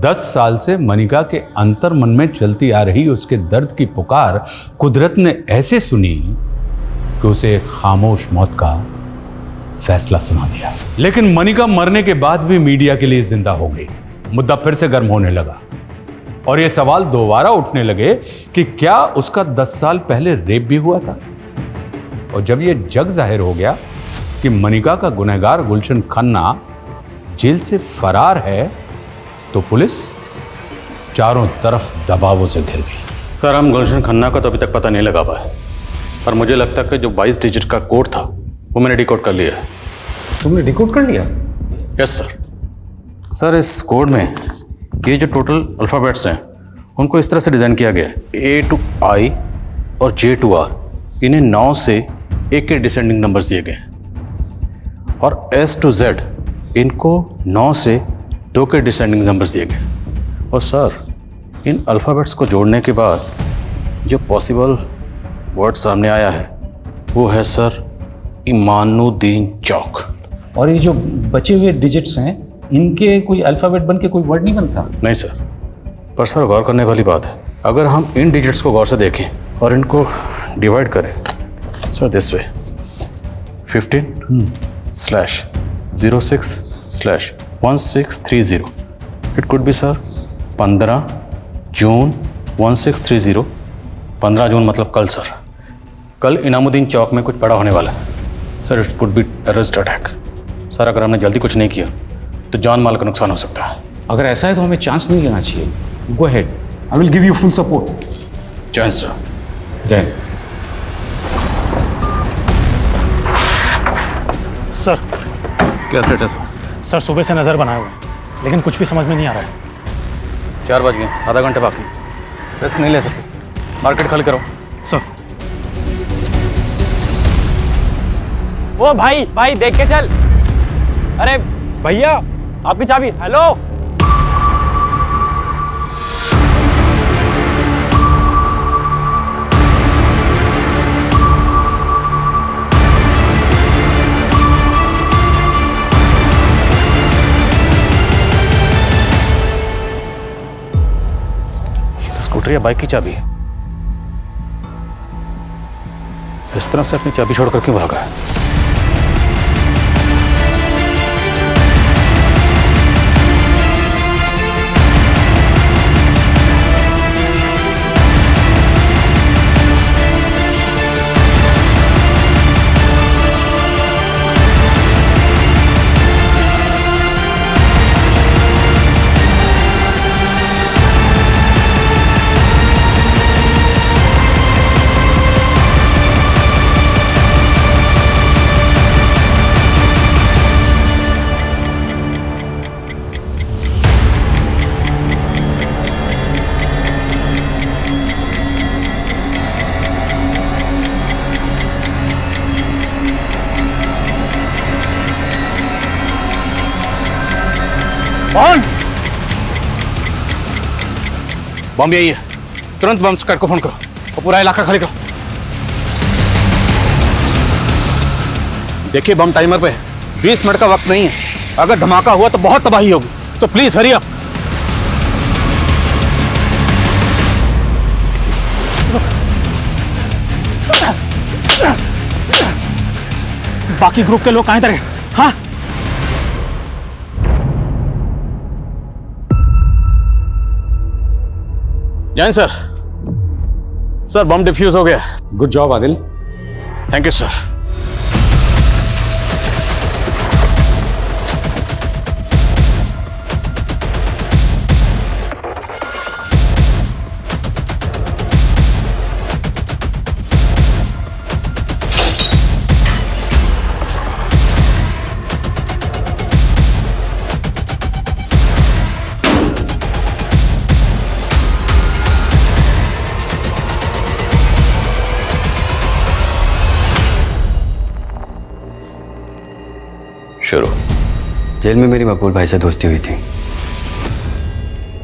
10 साल से मनिका के अंतर मन में चलती आ रही उसके दर्द की पुकार कुदरत ने ऐसे सुनी कि उसे एक खामोश मौत का फैसला सुना दिया। लेकिन मनिका मरने के बाद भी मीडिया के लिए जिंदा हो गई। मुद्दा फिर से गर्म होने लगा और यह सवाल दोबारा उठने लगे कि क्या उसका 10 साल पहले रेप भी हुआ था। और जब यह जग जाहिर हो गया कि मनिका का गुनहगार गुलशन खन्ना जेल से फरार है, तो पुलिस चारों तरफ दबावों से घिर गई। सर हम गुलशन खन्ना का तो अभी तक पता नहीं लगा पाए, पर मुझे लगता है कि जो 22 डिजिट का कोड था वो मैंने डिकोड कर लिया है। तुमने डिकोड कर लिया? Yes sir. सर इस कोड में ये जो टोटल अल्फ़ाबेट्स हैं उनको इस तरह से डिज़ाइन किया गया है, A to I और J to R, इन्हें 9 से 1 के डिसेंडिंग नंबर्स दिए गए हैं, और S to Z इनको 9 से 2 के डिसेंडिंग नंबर्स दिए गए। और सर इन अल्फ़ाबेट्स को जोड़ने के बाद जो पॉसिबल वर्ड सामने आया है वो है सर इमानुद्दीन चौक। और ये जो बचे हुए डिजिट्स हैं इनके कोई अल्फ़ाबेट बन के कोई वर्ड नहीं बनता? नहीं सर, पर सर गौर करने वाली बात है, अगर हम इन डिजिट्स को गौर से देखें और इनको डिवाइड करें sir this way 15/06/1630, it could be sir 15 जून 1630। 15 जून मतलब कल सर। कल इनामुद्दीन चौक में कुछ बड़ा होने वाला है sir. It could be terrorist attack sir. अगर हमने जल्दी कुछ नहीं किया तो जान माल का नुकसान हो सकता है। अगर ऐसा है तो हमें चांस नहीं लेना चाहिए। Go ahead, I will give you full support. जय हिंद सर। जय हिंद। सर क्या स्टेटस है? सर सुबह से नज़र बनाए हुए हैं, लेकिन कुछ भी समझ में नहीं आ रहा है। 4 बज गए, आधा घंटे बाकी, रिस्क नहीं ले सकते। मार्केट खाली करो सर। वो भाई भाई देख के चल। अरे भैया आपकी चाबी। हेलो ये तो स्कूटर या बाइक की चाबी है। इस तरह से अपनी चाबी छोड़कर क्यों भागा है? बम यही है। तुरंत बम स्क्वाड को फोन करो और पूरा इलाका खाली करो। देखिए बम टाइमर पे 20 मिनट का वक्त नहीं है, अगर धमाका हुआ तो बहुत तबाही होगी, सो प्लीज हरी अप। बाकी ग्रुप के लोग कहां इधर हैं? हाँ जैन सर, सर बम डिफ्यूज हो गया। Good job Adil. Thank you sir. शुरू। जेल में मेरी मकबूल भाई से दोस्ती हुई थी।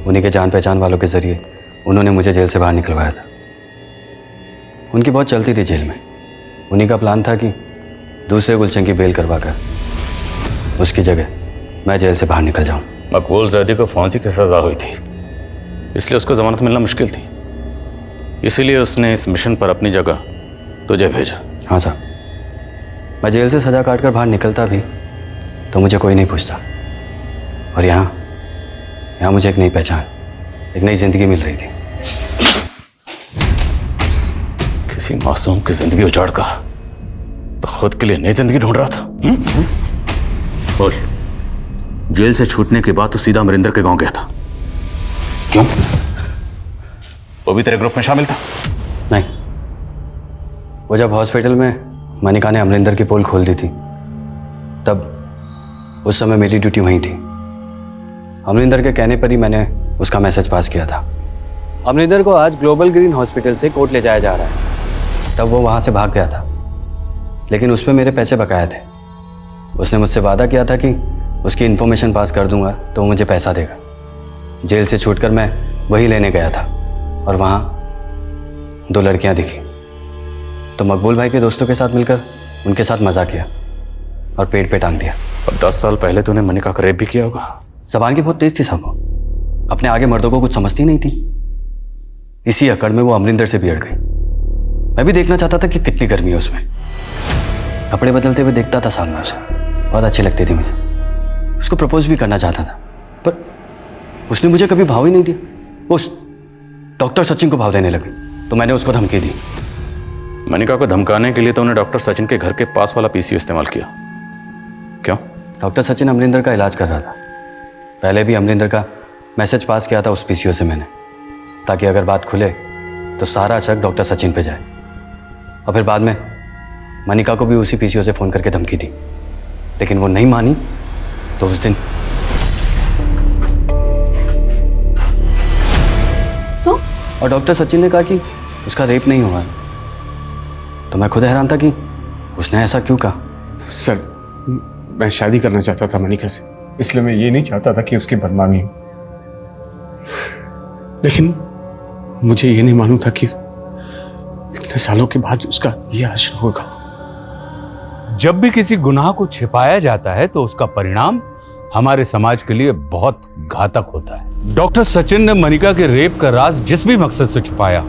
उन्हीं के जान पहचान वालों के जरिए उन्होंने मुझे जेल से बाहर निकलवाया था। उनकी बहुत चलती थी जेल में। उन्हीं का प्लान था कि दूसरे गुलशन की बेल करवाकर उसकी जगह मैं जेल से बाहर निकल जाऊं। मकबूल जैदी को फांसी की सजा हुई थी, इसलिए उसको जमानत मिलना मुश्किल थी। इसीलिए उसने इस मिशन पर अपनी जगह तुझे भेजा। हाँ साहब, मैं जेल से सजा काट कर बाहर निकलता भी तो मुझे कोई नहीं पूछता, और यहाँ मुझे एक नई पहचान, एक नई जिंदगी मिल रही थी। किसी मासूम की जिंदगी उजाड़ कर तो खुद के लिए नई जिंदगी ढूंढ रहा था। बोल, जेल से छूटने के बाद तो सीधा अमरिंदर के गांव गया था, क्यों? वो भी तेरे ग्रुप में शामिल था? नहीं, वो जब हॉस्पिटल में मनिका ने अमरिंदर की पोल खोल दी थी तब उस समय मेरी ड्यूटी वहीं थी। अमरिंदर के कहने पर ही मैंने उसका मैसेज पास किया था। अमरिंदर को आज ग्लोबल ग्रीन हॉस्पिटल से कोर्ट ले जाया जा रहा है। तब वो वहाँ से भाग गया था, लेकिन उस पर मेरे पैसे बकाया थे। उसने मुझसे वादा किया था कि उसकी इन्फॉर्मेशन पास कर दूंगा तो वो मुझे पैसा देगा। जेल से छूटकर मैं वही लेने गया था और वहाँ 2 लड़कियाँ दिखी, तो मकबूल भाई के दोस्तों के साथ मिलकर उनके साथ मजा किया और पेट पे टांग दिया। और 10 साल पहले तूने मनिका का रेप भी किया होगा। जबान की बहुत तेज थी साहब, अपने आगे मर्दों को कुछ समझती नहीं थी। इसी अकड़ में वो अमरिंदर से भी अड़ गई। मैं भी देखना चाहता था कि कितनी गर्मी है उसमें। कपड़े बदलते हुए देखता था सामने उसे, बहुत अच्छी लगती थी मुझे। उसको प्रपोज भी करना चाहता था, पर उसने मुझे कभी भाव ही नहीं दिया। उस डॉक्टर सचिन को भाव देने लगी तो मैंने उसको धमकी दी। मनिका को धमकाने के लिए तो उन्होंने डॉक्टर सचिन के घर के पास वाला पीसीओ इस्तेमाल किया। क्यों? डॉक्टर सचिन अमरिंदर का इलाज कर रहा था। पहले भी अमरिंदर का मैसेज पास किया था उस पीसीओ से मैंने, ताकि अगर बात खुले तो सारा शक डॉक्टर सचिन पे जाए। और फिर बाद में मनिका को भी उसी पीसीओ से फ़ोन करके धमकी दी, लेकिन वो नहीं मानी। तो उस दिन तो और डॉक्टर सचिन ने कहा कि उसका रेप नहीं हुआ। तो मैं खुद हैरान था कि उसने ऐसा क्यों कहा। सर, मैं शादी करना चाहता था मनिका से, इसलिए मैं ये नहीं चाहता था कि उसकी बदनामी हो। लेकिन मुझे ये नहीं मालूम था कि इतने सालों के बाद उसका ये आश्र होगा। जब भी किसी गुनाह को छिपाया जाता है तो उसका परिणाम हमारे समाज के लिए बहुत घातक होता है। डॉक्टर सचिन ने मनिका के रेप का राज जिस भी मकसद से छुपाया,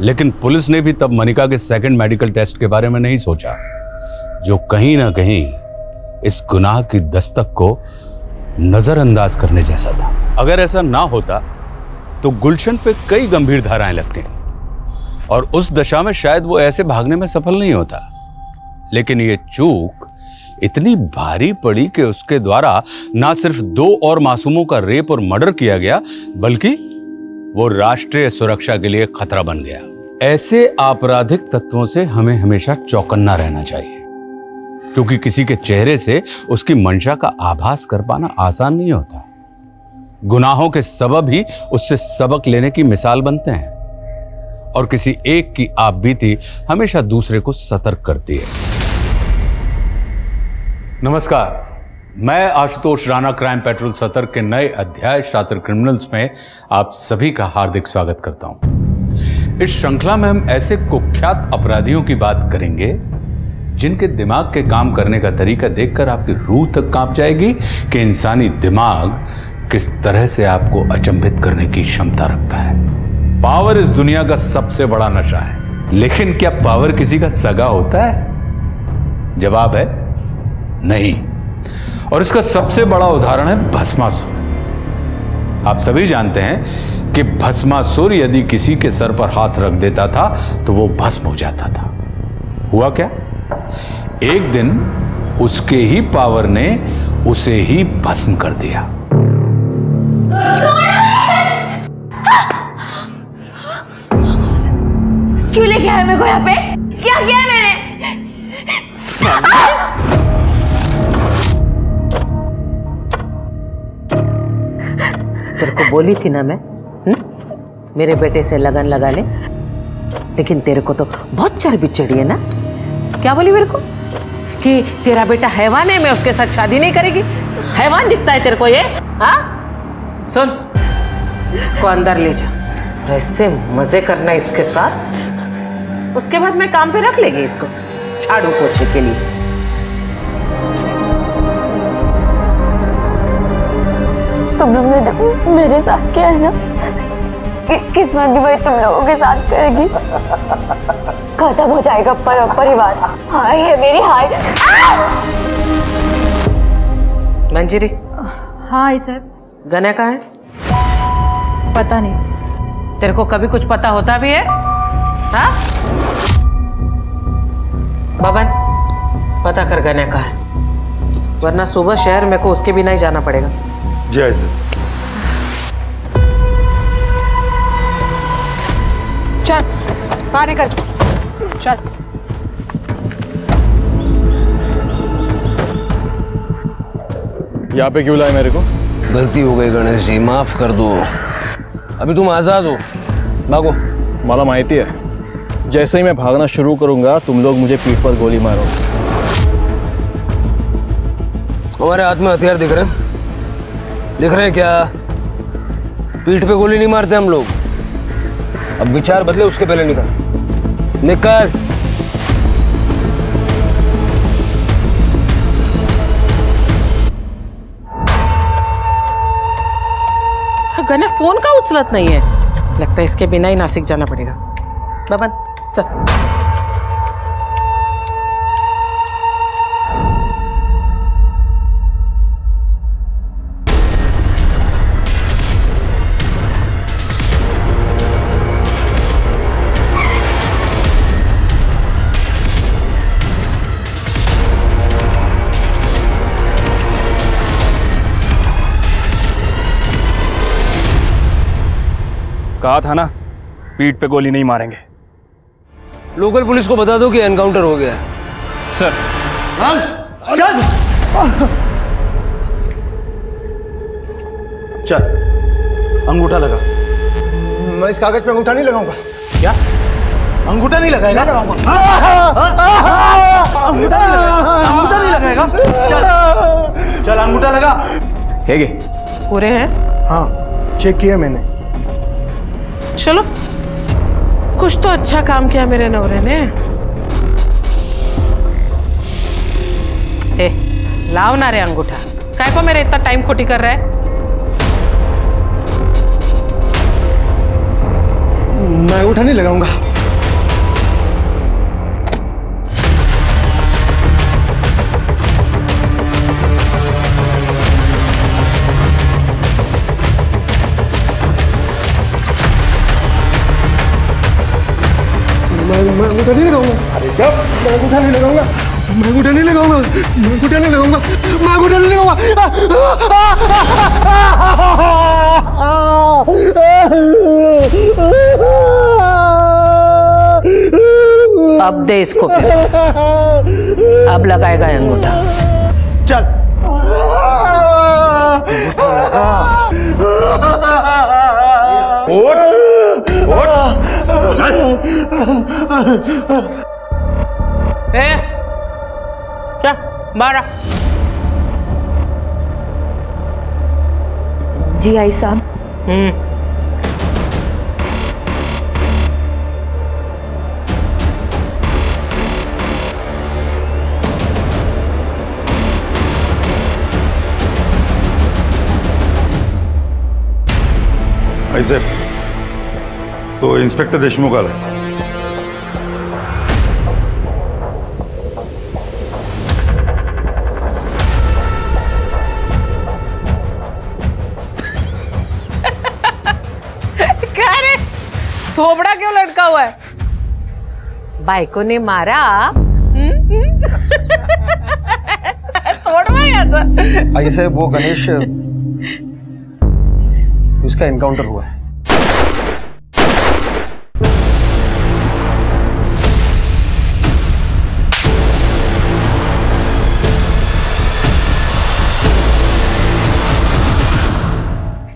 लेकिन पुलिस ने भी तब मनिका के सेकंड मेडिकल टेस्ट के बारे में नहीं सोचा, जो कहीं ना कहीं इस गुनाह की दस्तक को नजरअंदाज करने जैसा था। अगर ऐसा ना होता तो गुलशन पे कई गंभीर धाराएं लगती और उस दशा में शायद वो ऐसे भागने में सफल नहीं होता। लेकिन ये चूक इतनी भारी पड़ी कि उसके द्वारा ना सिर्फ 2 और मासूमों का रेप और मर्डर किया गया, बल्कि वो राष्ट्रीय सुरक्षा के लिए खतरा बन गया। ऐसे आपराधिक तत्वों से हमें हमेशा चौकन्ना रहना चाहिए, क्योंकि किसी के चेहरे से उसकी मंशा का आभास कर पाना आसान नहीं होता। गुनाहों के सबब ही उससे सबक लेने की मिसाल बनते हैं, और किसी एक की आपबीती हमेशा दूसरे को सतर्क करती है। नमस्कार, मैं आशुतोष राणा क्राइम पेट्रोल सतर्क के नए अध्याय शातिर क्रिमिनल्स में आप सभी का हार्दिक स्वागत करता हूं। इस श्रृंखला में हम ऐसे कुख्यात अपराधियों की बात करेंगे जिनके दिमाग के काम करने का तरीका देखकर आपकी रूह तक कांप जाएगी कि इंसानी दिमाग किस तरह से आपको अचंभित करने की क्षमता रखता है। पावर इस दुनिया का सबसे बड़ा नशा है, लेकिन क्या पावर किसी का सगा होता है? जवाब है नहीं। और इसका सबसे बड़ा उदाहरण है भस्मासुर। आप सभी जानते हैं कि भस्मासुर यदि किसी के सर पर हाथ रख देता था तो वो भस्म हो जाता था। हुआ क्या? एक दिन उसके ही पावर ने उसे ही भस्म कर दिया। क्यों लेके आया मेरे को यहाँ पे? क्या किया मैंने? तेरे को बोली थी ना मैं, मेरे बेटे से लगन लगा ले, लेकिन तेरे को तो बहुत चर्बी चढ़ी है ना। क्या बोली मेरे को कि तेरा बेटा हैवान है, मैं उसके साथ शादी नहीं करेगी? हैवान दिखता है तेरे को ये? हाँ, सुन, इसको अंदर ले जा, ऐसे मजे करना इसके साथ, उसके बाद मैं काम पे रख लेगी इसको झाड़ू पोछे के लिए। तुम लोग ने जो मेरे साथ किया है ना, किस्मत भी वही तुम लोगों के साथ करेगी। खत्म हो जाएगा परिवार। हाय है मेरी हाय। मंजीरी। हाँ आई साहब। गने का है? पता नहीं। तेरे को कभी कुछ पता होता भी है? हाँ? बबन, पता कर गने का है, वरना सुबह शहर मेरे को उसके बिना ही जाना पड़ेगा। जी आए सर। चल बाहर निकल, चल। यहाँ पे क्यों लाए मेरे को? गलती हो गई गणेश जी, माफ कर दो। अभी तुम आजाद हो, भागो। मला माहिती है, जैसे ही मैं भागना शुरू करूंगा तुम लोग मुझे पीठ पर गोली मारो। हमारे हाथ में हथियार दिख रहे हैं? दिख रहे हैं क्या? पीठ पे गोली नहीं मारते हम लोग। अब विचार बदले, उसके पहले निकल निकल। गने फोन का उछलत नहीं है, लगता है इसके बिना ही नासिक जाना पड़ेगा। बबन चल। कहा था ना, पीठ पे गोली नहीं मारेंगे। लोकल पुलिस को बता दो कि एनकाउंटर हो गया है। सर चल चल, अंगूठा लगा। मैं इस कागज पे अंगूठा नहीं लगाऊंगा। क्या? अंगूठा नहीं लगाएगा? अंगूठा नहीं लगाएगा? चल चल, अंगूठा लगा। है पूरे हैं? हाँ, चेक किया मैंने। चलो, कुछ तो अच्छा काम किया मेरे नवरे ने। ए, लाओ ना रे अंगूठा, काय को मेरे इतना टाइम खोटी कर रहा है? मैं अंगूठा नहीं लगाऊंगा। मैं अंगूठा नहीं लगाऊंगा। अरे जब मैं अंगूठा नहीं लगाऊंगा, मैं अंगूठा नहीं लगाऊंगा, मैं अंगूठा नहीं लगाऊंगा, मैं अंगूठा नहीं लगाऊंगा। अब दे इसको, अब लगाएगा अंगूठा। चल। क्या मारा? जी आई साहब। आई साहेब, तो इंस्पेक्टर देशमुख आला. क्या रे, थोबड़ा क्यों लटका हुआ है? बायको ने मारा? तोड़वा याचा. आई साहब, वो गणेश, उसका एनकाउंटर हुआ है.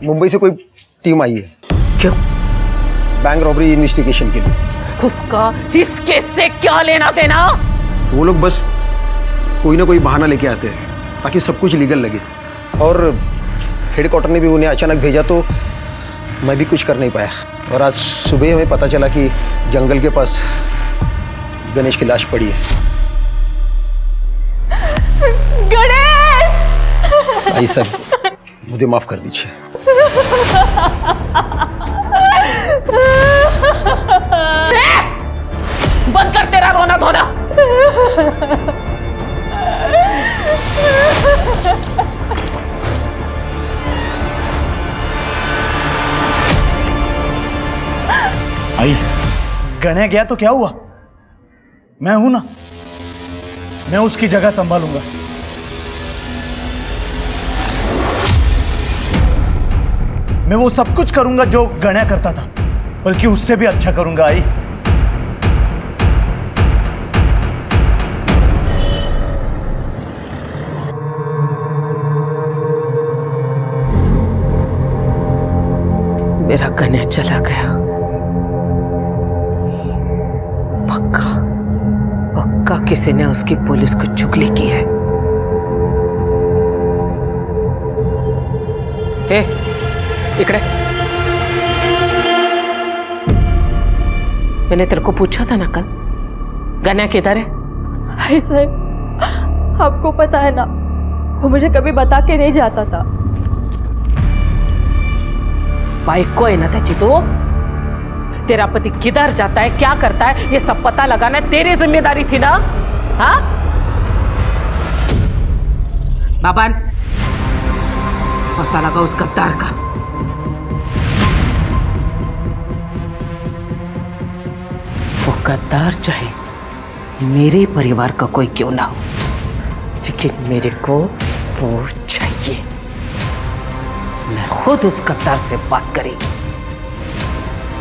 मुंबई से कोई टीम आई है. क्यों? बैंक रॉबरी इन्वेस्टिगेशन के लिए. उसका इस केस से क्या लेना देना? वो लोग बस कोई ना कोई बहाना लेके आते हैं ताकि सब कुछ लीगल लगे. और हेडक्वार्टर ने भी उन्हें अचानक भेजा तो मैं भी कुछ कर नहीं पाया. और आज सुबह हमें पता चला कि जंगल के पास गणेश की लाश पड़ी है. गणेश! आई साहब, मुझे माफ कर दीजिए. बंद कर तेरा रोना धोना. आई, गणे गया तो क्या हुआ? मैं हूं ना, मैं उसकी जगह संभालूंगा. मैं वो सब कुछ करूंगा जो गण्या करता था, बल्कि उससे भी अच्छा करूंगा. आई, मेरा गण्या चला गया. पक्का पक्का किसी ने उसकी पुलिस को चुगली की है. ए, इकड़े. मैंने तेरे को पूछा था ना कल, गण्या किधर है? हाय साहब, आपको पता है ना, वो मुझे कभी बता के नहीं जाता था. बाइक को है ना त्याची तो, तेरा पति किधर जाता है, क्या करता है, ये सब पता लगाना तेरी जिम्मेदारी थी ना. हाँ बाबा, पता लगा उस गद्दार का. वो गद्दार चाहे मेरे परिवार का कोई क्यों ना हो, लेकिन मेरे को वो चाहिए. मैं खुद उस गद्दार से बात करेगी,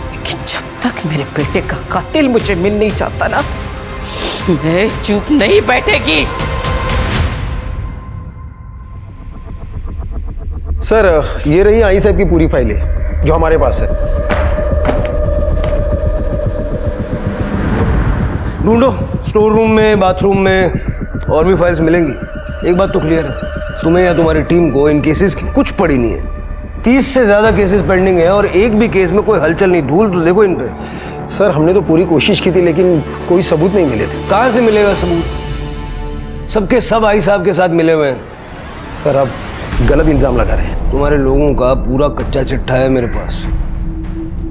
लेकिन जब तक मेरे बेटे का कातिल मुझे मिल नहीं चाहता ना, मैं चुप नहीं बैठेगी. सर, ये रही आई साहब की पूरी फाइलें जो हमारे पास है. ढूंढो, स्टोर रूम में, बाथरूम में, और भी फाइल्स मिलेंगी. एक बात तो क्लियर है, तुम्हें या तुम्हारी टीम को इन केसेस की कुछ पड़ी नहीं है. 30 से ज्यादा केसेस पेंडिंग है और एक भी केस में कोई हलचल नहीं. धूल तो देखो इन पे. सर, हमने तो पूरी कोशिश की थी, लेकिन कोई सबूत नहीं मिले थे. कहाँ से मिलेगा सबूत? सबके सब आई साहब के साथ मिले हुए हैं. सर, आप गलत इल्जाम लगा रहे हैं. तुम्हारे लोगों का पूरा कच्चा चिट्ठा है मेरे पास.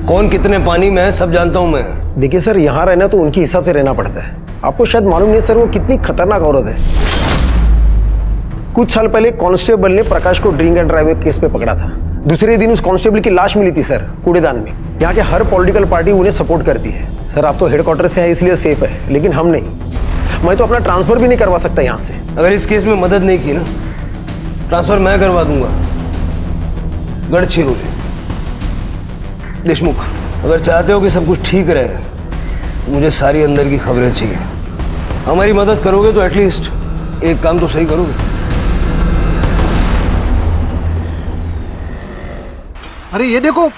कौन कितने पानी में है सब जानता हूं मैं. देखिए सर, यहाँ रहना तो उनके हिसाब से रहना पड़ता है. आपको शायद मालूम नहीं सर, वो कितनी खतरनाक औरत है. कुछ साल पहले कांस्टेबल ने प्रकाश को ड्रिंक एंड ड्राइव केस पे पकड़ा था. दूसरे दिन उस कांस्टेबल की लाश मिली थी सर, कूड़ेदान में. यहाँ के हर पॉलिटिकल पार्टी उन्हें सपोर्ट करती है. सर, आप तो हेडक्वार्टर से हैं इसलिए सेफ है, लेकिन हम नहीं. मैं तो अपना ट्रांसफर भी नहीं करवा सकता यहाँ से. अगर इस केस में मदद नहीं की ना, ट्रांसफर मैं करवा दूंगा. गढ़चिरोली. देशमुख, अगर चाहते हो कि सब कुछ ठीक रहे, तो मुझे सारी अंदर की खबरें चाहिए. हमारी मदद करोगे तो एटलीस्ट एक काम तो सही करोगे. अरे ये देखो,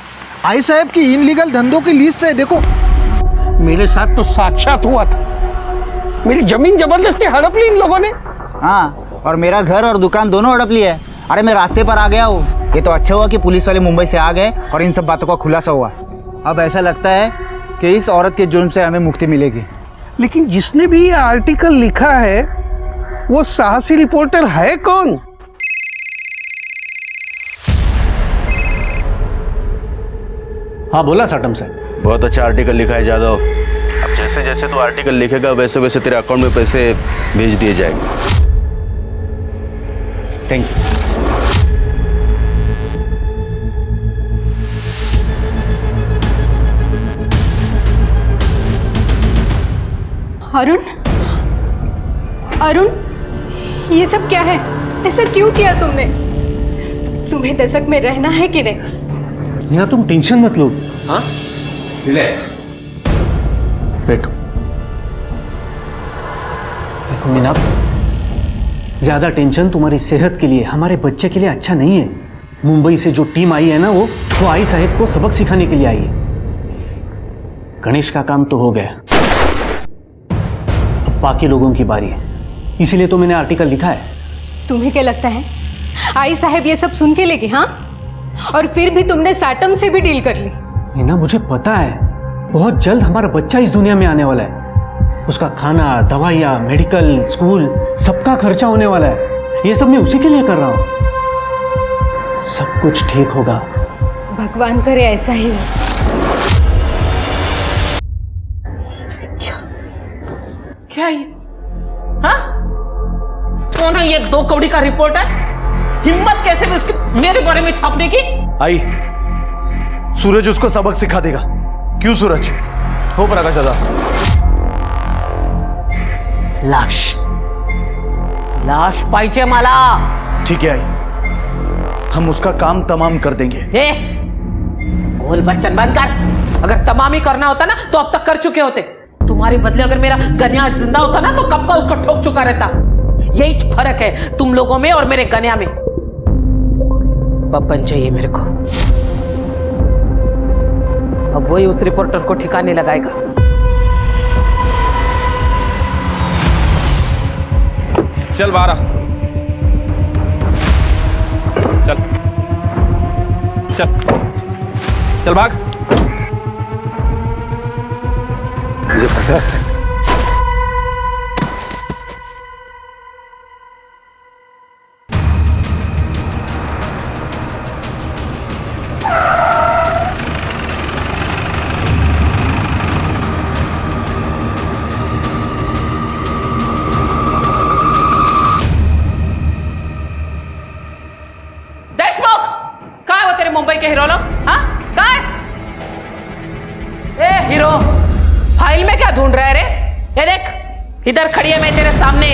आई साहब की इनलीगल धंधों की लिस्ट है. देखो, मेरे साथ तो साक्षात हुआ था. मेरी जमीन जबरदस्ती हड़प ली इन लोगों ने. हाँ, और मेरा घर और दुकान दोनों हड़प लिया है. अरे मैं रास्ते पर आ गया हूँ, ये तो अच्छा हुआ कि पुलिस वाले मुंबई से आ गए और इन सब बातों का खुलासा हुआ। अब ऐसा लगता है कि इस औरत के जुर्म से हमें मुक्ति मिलेगी। लेकिन जिसने भी ये आर्टिकल लिखा है वो साहसी रिपोर्टर है कौन? हाँ बोला साटम साहब। बहुत अच्छा आर्टिकल लिखा है जादव। अब जैसे जैसे तो आर्टिकल लिखेगा वैसे वैसे तेरे अकाउंट में पैसे भेज दिए जाएंगे। Thank you. अरुण, अरुण, ये सब क्या है? ऐसा क्यों किया तुमने? तुम्हें दशक में रहना है कि नहीं? मीना तुम टेंशन मत लो। हाँ रिलैक्स, बैठो। देखो मीना, ज्यादा टेंशन तुम्हारी सेहत के लिए, हमारे बच्चे के लिए अच्छा नहीं है। मुंबई से जो टीम आई है ना, वो आई साहब को सबक सिखाने के लिए आई है। गणेश का काम तो हो गया, अब बाकी लोगों की बारी है, इसीलिए तो मैंने आर्टिकल लिखा है। तुम्हें क्या लगता है आई साहब ये सब सुन के लेगी? हाँ, और फिर भी तुमने साटम से भी डील कर ली। मीना मुझे पता है, बहुत जल्द हमारा बच्चा इस दुनिया में आने वाला है। उसका खाना, दवाइयाँ, मेडिकल, स्कूल, सबका खर्चा होने वाला है। ये सब मैं उसी के लिए कर रहा हूँ। सब कुछ ठीक होगा। भगवान करे ऐसा ही हो। क्या ये? हाँ? कौन है ये 2 कौड़ी का रिपोर्टर? हिम्मत कैसे भी उसकी मेरे बारे में छापने की? आई, सूरज उसको सबक सिखा देगा। क्यों सूरज? हो प्रकाश दादा। लाश, लाश पाहिजे मला। ठीक है आई, हम उसका काम तमाम कर देंगे। ए, गोल बच्चन बंद कर। अगर तमाम ही करना होता ना तो अब तक कर चुके होते। तुम्हारे बदले अगर मेरा गन्या जिंदा होता ना तो कब का उसको ठोक चुका रहता। यही फर्क है तुम लोगों में और मेरे गन्या में। पप्पन चाहिए मेरे को। अब वही उस रिपोर्टर को ठिकाने लगाएगा। चल बारा, चल चल चल भाग। मुझे पता है मुंबई के हीरो लोग। हाँ कहाँ है? ए हीरो, फाइल में क्या ढूंढ रहा है रे? ये देख, इधर खड़ी है मैं तेरे सामने।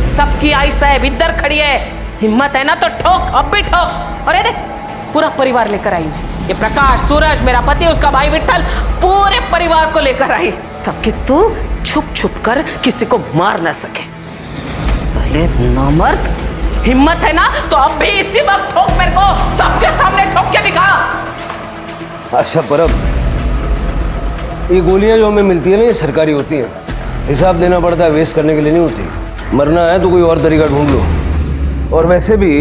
सबकी आई साहब इधर खड़ी है। हिम्मत है ना तो ठोक, अब भी ठोक। और ये देख, पूरा परिवार लेकर आई मैं। ये प्रकाश, सूरज, मेरा पति, उसका भाई विट्ठल, पूरे परिवार को लेकर आई, ताकि तू छुप छुप कर किसी को मार ना सके। साले नामर्द, हिम्मत है ना तो अब भी इसी वक्त ठोक मेरे को, सबके सामने ठोक के दिखा। अच्छा परब, ये गोलियां जो हमें मिलती है ना, ये सरकारी होती हैं। हिसाब देना पड़ता है, वेस्ट करने के लिए नहीं होती। मरना है तो कोई और तरीका ढूंढ लो। और वैसे भी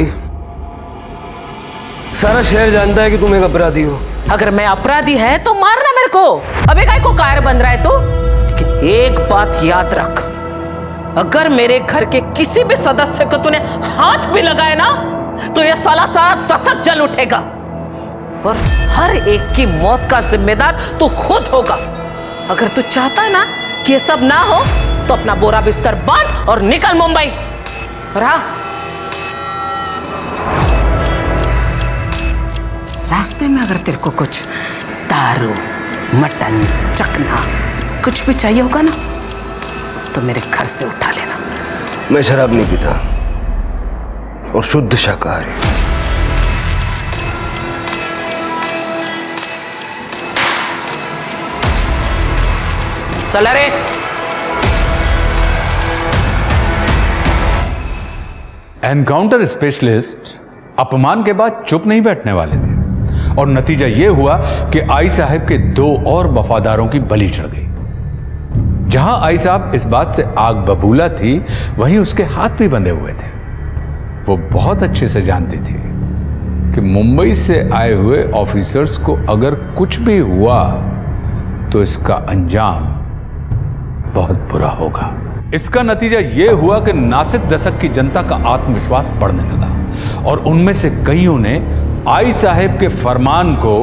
सारा शहर जानता है कि तुम एक अपराधी हो। अगर मैं अपराधी है तो मारना मेरे को। अबे काय को कायर बन रहा है तू? एक बात याद रख, अगर मेरे घर के किसी भी सदस्य को तूने हाथ भी लगाया ना तो यह साला सारा दशक जल उठेगा और हर एक की मौत का जिम्मेदार तू खुद होगा। अगर तू चाहता है ना कि ये सब ना हो तो अपना बोरा बिस्तर बांध और निकल मुंबई। और हाँ, रास्ते में अगर तेरे को कुछ दारू, मटन, चखना कुछ भी चाहिए होगा ना तो मेरे घर से उठा लेना। मैं शराब नहीं पीता और शुद्ध शाकाहारी। चल रे। एनकाउंटर स्पेशलिस्ट अपमान के बाद चुप नहीं बैठने वाले थे और नतीजा यह हुआ कि आई साहब के 2 और वफादारों की बलि चढ़ गई। जहां आई साहब इस बात से आग बबूला थी, वहीं उसके हाथ भी बंधे हुए थे। वो बहुत अच्छे से जानती थी कि मुंबई से आए हुए ऑफिसर्स को अगर कुछ भी हुआ तो इसका अंजाम बहुत बुरा होगा। इसका नतीजा यह हुआ कि नासिक दशक की जनता का आत्मविश्वास बढ़ने लगा और उनमें से कईयों ने आई साहेब के फरमान को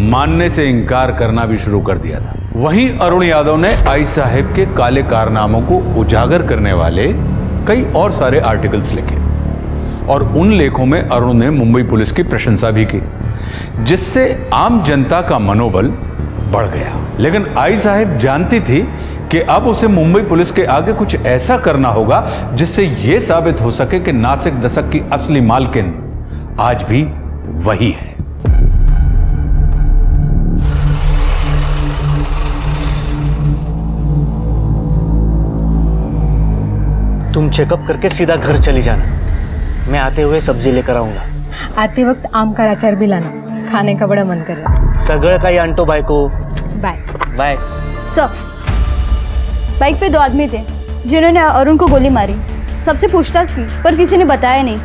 मानने से इनकार करना भी शुरू कर दिया था। वहीं अरुण यादव ने आई साहेब के काले कारनामों को उजागर करने वाले कई और सारे आर्टिकल्स लिखे और उन लेखों में अरुण ने मुंबई पुलिस की प्रशंसा भी की, जिससे आम जनता का मनोबल बढ़ गया। लेकिन आई साहेब जानती थी कि अब उसे मुंबई पुलिस के आगे कुछ ऐसा करना होगा जिससे यह साबित हो सके कि नासिक दशक की असली मालकिन आज भी वही है। तुम चेकअप करके सीधा घर चली जाना, मैं आते हुए सब्जी लेकर आऊंगा। आते वक्त आम का अचार भी लाना, खाने का बड़ा मन कर रहा है। सगळ काही आणतो बायको। Bye bye. सर, बाइक पे 2 आदमी थे जिन्होंने अरुण को गोली मारी। सबसे पूछताछ की पर किसी ने बताया नहीं।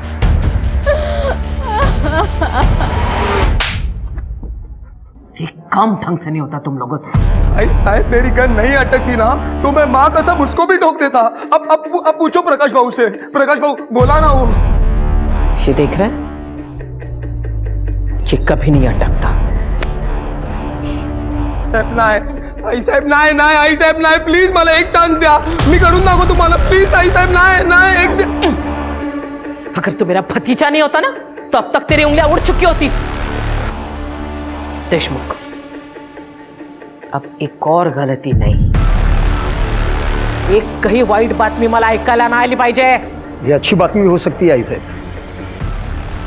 ये काम ढंग से नहीं होता तुम लोगों से। आई साहब, मेरी गन नहीं अटकती ना तो मैं माँ कसम उसको भी ठोक देता। अब पूछो प्रकाश बाबू से। प्रकाश बाबू बोला ना वो। ये देख रहे हैं, ये कभी नहीं अटकता। साहेब नाही, आई साहेब नाही, नाही आई साहेब नाही, प्लीज मला एक चान्स द्या, मी करून दाखवतो तुम्हाला, प्लीज आई साहेब नाही, नाही एक। अगर तू मेरा भतीजा नहीं होता ना तो अब तक तेरी उंगलियां उड़ चुकी होती। देशमुख, अब एक और गलती नहीं, एक कही वाईट बातमी मला ऐकायला नाही आली पाहिजे। ये अच्छी बातमी हो सकती है आई साहब।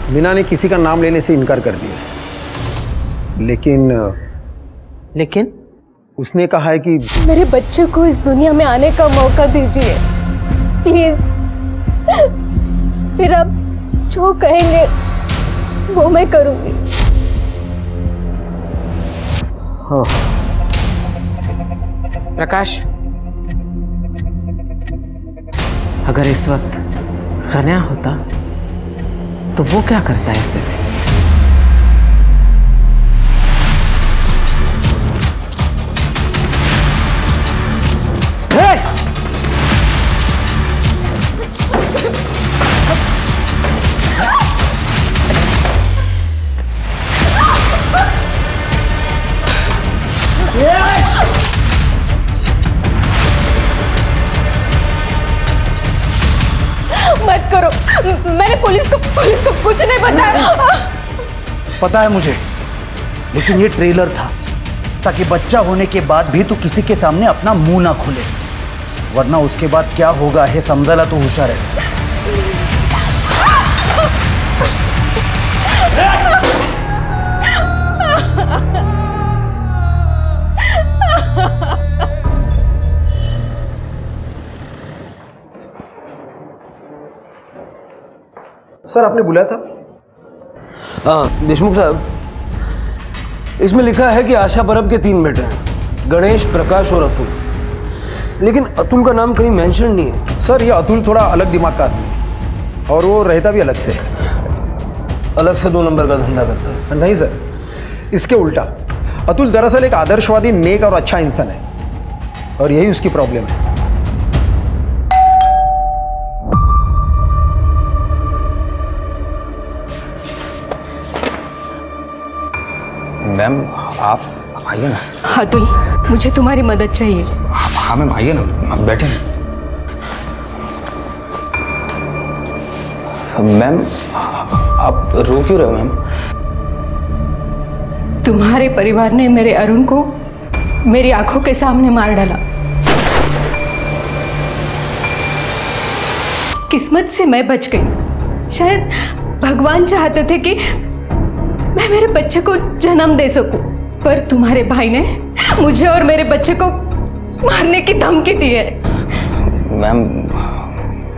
मीना ने किसी का नाम लेने से इनकार कर दिया, लेकिन उसने कहा है कि मेरे बच्चे को इस दुनिया में आने का मौका दीजिए प्लीज। फिर आप जो कहेंगे वो मैं करूंगी। हो प्रकाश, अगर इस वक्त खन्या होता तो वो क्या करता है ऐसे में? मत करो, मैंने पुलिस को कुछ नहीं बताया। पता है मुझे, लेकिन ये ट्रेलर था ताकि बच्चा होने के बाद भी तू किसी के सामने अपना मुंह ना खोले, वरना उसके बाद क्या होगा है समझाला तो होशियार है। सर आपने बुलाया था? हाँ देशमुख साहब, इसमें लिखा है कि आशा परब के 3 बेटे हैं, गणेश, प्रकाश और अतुल, लेकिन अतुल का नाम कहीं मेंशन नहीं है। सर ये अतुल थोड़ा अलग दिमाग का आदमी है और वो रहता भी अलग से। अलग से 2 नंबर का धंधा करता है? नहीं सर, इसके उल्टा। अतुल दरअसल एक आदर्शवादी, नेक और अच्छा इंसान है और यही उसकी प्रॉब्लम है। मैम आप आइए ना। अतुल, मुझे तुम्हारी मदद चाहिए। हाँ मैम आइए ना, आप बैठे। मैम आप रो क्यों रहे हो मैम? तुम्हारे परिवार ने मेरे अरुण को मेरी आंखों के सामने मार डाला। किस्मत से मैं बच गई। शायद भगवान चाहते थे कि मैं मेरे बच्चे को जन्म दे सकूं, पर तुम्हारे भाई ने मुझे और मेरे बच्चे को मारने की धमकी दी है। मैम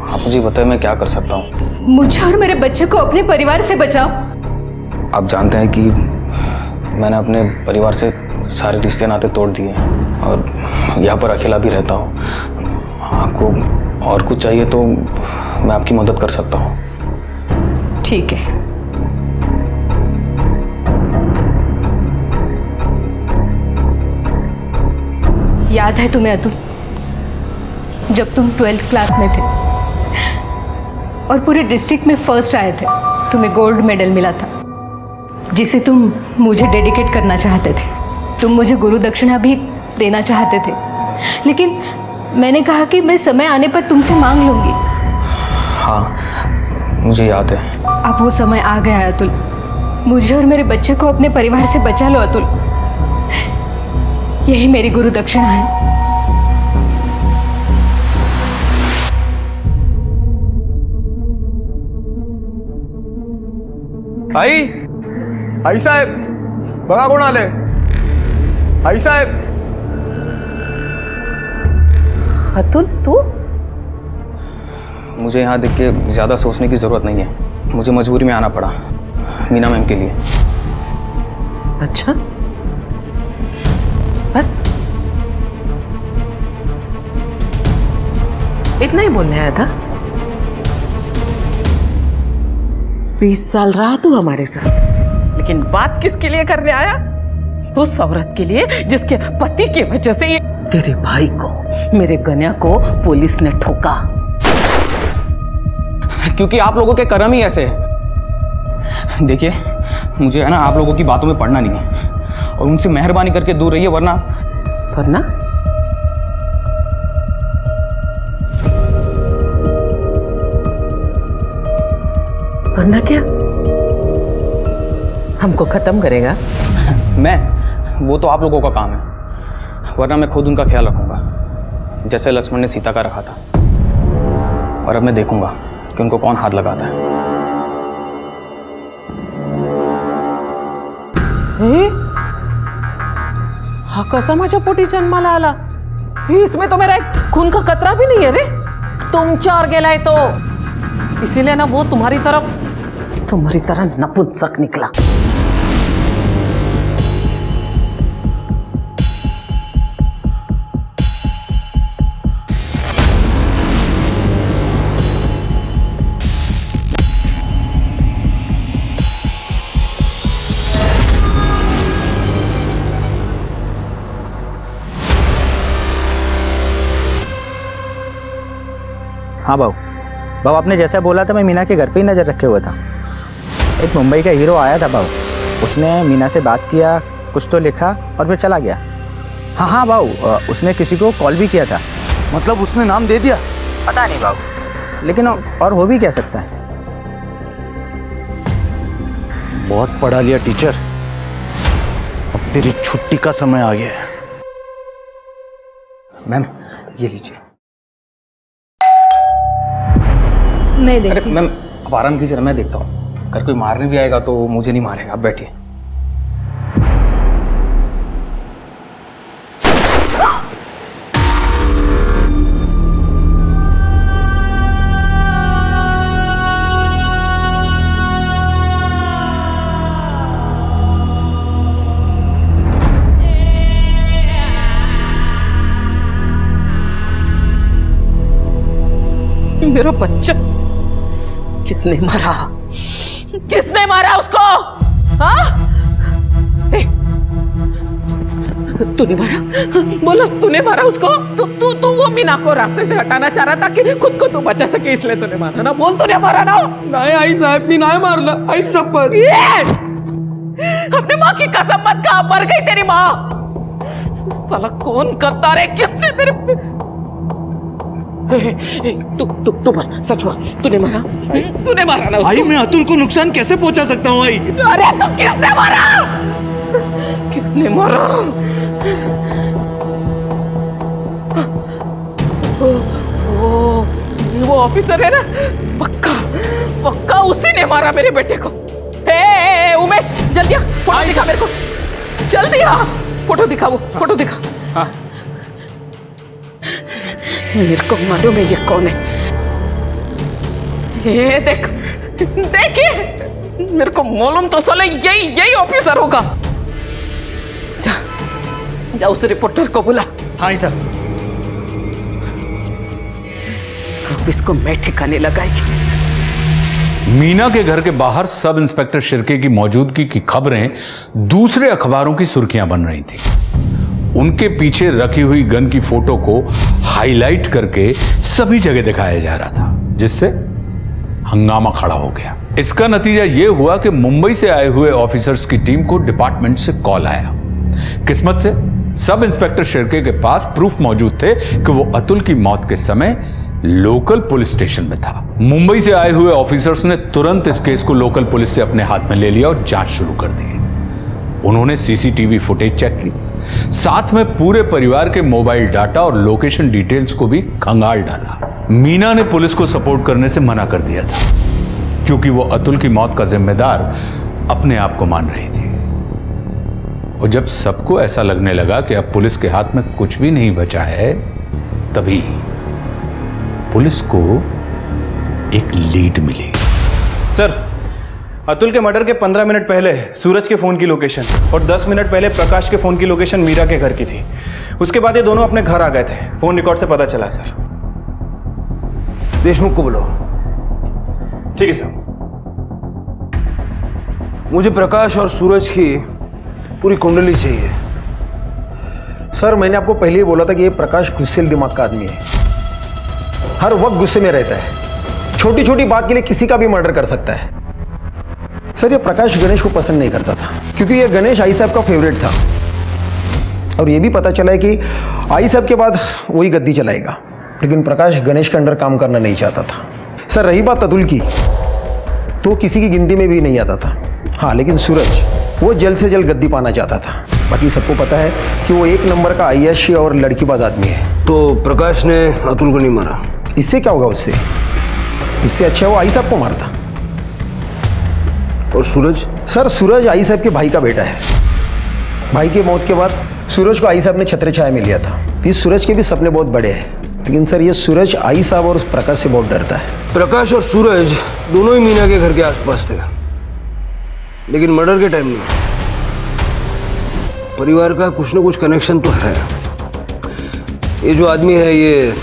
आप मुझे बताएं मैं क्या कर सकता हूँ? मुझे और मेरे बच्चे को अपने परिवार से बचाओ। आप जानते हैं कि मैंने अपने परिवार से सारे रिश्ते नाते तोड़ दिए और यहाँ पर अकेला भी रहता हूँ। आपको और कुछ चाहिए तो मैं आपकी मदद कर सकता हूँ। ठीक है, याद है तुम्हें अतुल, जब तुम 12th क्लास में थे और पूरे डिस्ट्रिक्ट में फर्स्ट आए थे, तुम्हें गोल्ड मेडल मिला था जिसे तुम मुझे डेडिकेट करना चाहते थे। तुम मुझे गुरु दक्षिणा भी देना चाहते थे, लेकिन मैंने कहा कि मैं समय आने पर तुमसे मांग लूंगी। हाँ मुझे याद है। अब वो समय आ गया है अतुल। मुझे और मेरे बच्चे को अपने परिवार से बचा लो अतुल। यही मेरी गुरु दक्षिणा है। आई साहेब, बघा कोण आले? आई साहेब। अतुल तू? मुझे यहाँ देख के ज़्यादा सोचने की ज़रूरत नहीं है। मुझे मजबूरी में आना पड़ा मीना मैम के लिए। अच्छा, बस इतना ही बोलने आया था? 20 साल रहा तू हमारे साथ, लेकिन बात किसके लिए करने आया? उस औरत के लिए जिसके पति की वजह से तेरे भाई को, मेरे गन्या को पुलिस ने ठोका। क्योंकि आप लोगों के कर्म ही ऐसे हैं। देखिए, मुझे है ना आप लोगों की बातों में पड़ना नहीं है और उनसे मेहरबानी करके दूर रहिए, वरना वरना क्या हमको खत्म करेगा? वो तो आप लोगों का काम है, वरना मैं खुद उनका ख्याल रखूंगा जैसे लक्ष्मण ने सीता का रखा था। और अब मैं देखूंगा कि उनको कौन हाथ लगाता है। हा कसा माझ्या पोटी जन्माला आला? इसमें तो मेरा एक खून का कतरा भी नहीं है रे। तुम चार गेलाय तो इसीलिए ना वो तुम्हारी तरह नपुंसक निकला। हाँ बाबू, आपने जैसा बोला था मैं मीना के घर पे ही नज़र रखे हुआ था। एक मुंबई का हीरो आया था बाबू, उसने मीना से बात किया, कुछ तो लिखा और फिर चला गया। हाँ बाबू, उसने किसी को कॉल भी किया था। मतलब उसने नाम दे दिया? पता नहीं बाबू, लेकिन और हो भी क्या सकता है। बहुत पढ़ा लिया टीचर, अब तेरी छुट्टी का समय आ गया है। मैम ये लीजिए। मैं देखती हूँ। मैम अब आराम कीजिए, मैं देखता हूँ। अगर कोई मारने भी आएगा तो मुझे नहीं मारेगा। आप बैठिए। मेरा बच्चा किसने मारा उसको? हाँ? तूने मारा? बोलो, तूने मारा उसको? तू वो मीना को रास्ते से हटाना चाह रहा था कि खुद को तू बचा सके, इसलिए तूने मारा ना? बोल, तूने मारा ना? नहीं आई साहब, मीना है मारना। आई शपथ। अपनी माँ की कसम मत खा, मर गई तेरी माँ। साला कौन गद्दार है? किसने तेरे तू बोल, सच बोल, तूने मारा ना उसको? आई मैं अतुल को नुकसान कैसे पहुंचा सकता हूँ? आई अरे तो किसने मारा? वो ऑफिसर है ना, पक्का उसी ने मारा मेरे बेटे को। उमेश, जल्दी आ, फोटो दिखा मेरे को, जल्दी आ, फोटो दिखा, वो फोटो दिखा। मेरे को मालूम है ये कौन है। ये देखिए, मेरे को मालूम तो साले यही ऑफिसर होगा। जा उस रिपोर्टर को बुला। हाँ सर। अब इसको मैं ठिकाने लगाएगी। मीना के घर के बाहर सब इंस्पेक्टर शिर्के की मौजूदगी की खबरें दूसरे अखबारों की सुर्खियां बन रही थी उनके पीछे रखी हुई गन की फोटो को हाईलाइट करके सभी जगह दिखाया जा रहा था, जिससे हंगामा खड़ा हो गया। इसका नतीजा यह हुआ कि मुंबई से आए हुए ऑफिसर्स की टीम को डिपार्टमेंट से कॉल आया। किस्मत से सब इंस्पेक्टर शिर्के के पास प्रूफ मौजूद थे कि वो अतुल की मौत के समय लोकल पुलिस स्टेशन में था। मुंबई से आए हुए ऑफिसर्स ने तुरंत इस केस को लोकल पुलिस से अपने हाथ में ले लिया और जांच शुरू कर दी। उन्होंने सीसीटीवी फुटेज चेक की, साथ में पूरे परिवार के मोबाइल डाटा और लोकेशन डिटेल्स को भी खंगाल डाला। मीना ने पुलिस को सपोर्ट करने से मना कर दिया था, क्योंकि वो अतुल की मौत का जिम्मेदार अपने आप को मान रही थी। और जब सबको ऐसा लगने लगा कि अब पुलिस के हाथ में कुछ भी नहीं बचा है, तभी पुलिस को एक लीड मिली। सर, अतुल के मर्डर के 15 मिनट पहले सूरज के फ़ोन की लोकेशन और 10 मिनट पहले प्रकाश के फ़ोन की लोकेशन मीरा के घर की थी। उसके बाद ये दोनों अपने घर आ गए थे। फ़ोन रिकॉर्ड से पता चला सर। देशमुख को बुलाओ। ठीक है सर। मुझे प्रकाश और सूरज की पूरी कुंडली चाहिए। सर, मैंने आपको पहले ही बोला था कि ये प्रकाश गुस्सेल दिमाग का आदमी है, हर वक्त गुस्से में रहता है, छोटी छोटी बात के लिए किसी का भी मर्डर कर सकता है। सर, ये प्रकाश गणेश को पसंद नहीं करता था, क्योंकि ये गणेश आई साहब का फेवरेट था, और ये भी पता चला है कि आई साहब के बाद वही गद्दी चलाएगा। लेकिन प्रकाश गणेश के अंडर काम करना नहीं चाहता था। सर, रही बात अतुल की, तो किसी की गिनती में भी नहीं आता था। हाँ, लेकिन सूरज वो जल्द से जल्द गद्दी पाना चाहता था। बाकी सबको पता है कि वो एक नंबर का आय्याशी और लड़कीबाज आदमी है। तो प्रकाश ने अतुल को नहीं मारा? इससे क्या होगा उससे? इससे अच्छा वो आई साहब को मारता। और सूरज? सर, सूरज आई साहब के भाई का बेटा है। भाई की मौत के बाद सूरज को आई साहब ने छत्र छाया में लिया था। इस सूरज के भी सपने बहुत बड़े हैं, लेकिन सर ये सूरज आई साहब और प्रकाश से बहुत डरता है। प्रकाश और सूरज दोनों ही मीना के घर के आसपास थे, लेकिन मर्डर के टाइम नहीं। परिवार का कुछ ना कुछ कनेक्शन तो है। ये जो आदमी है, ये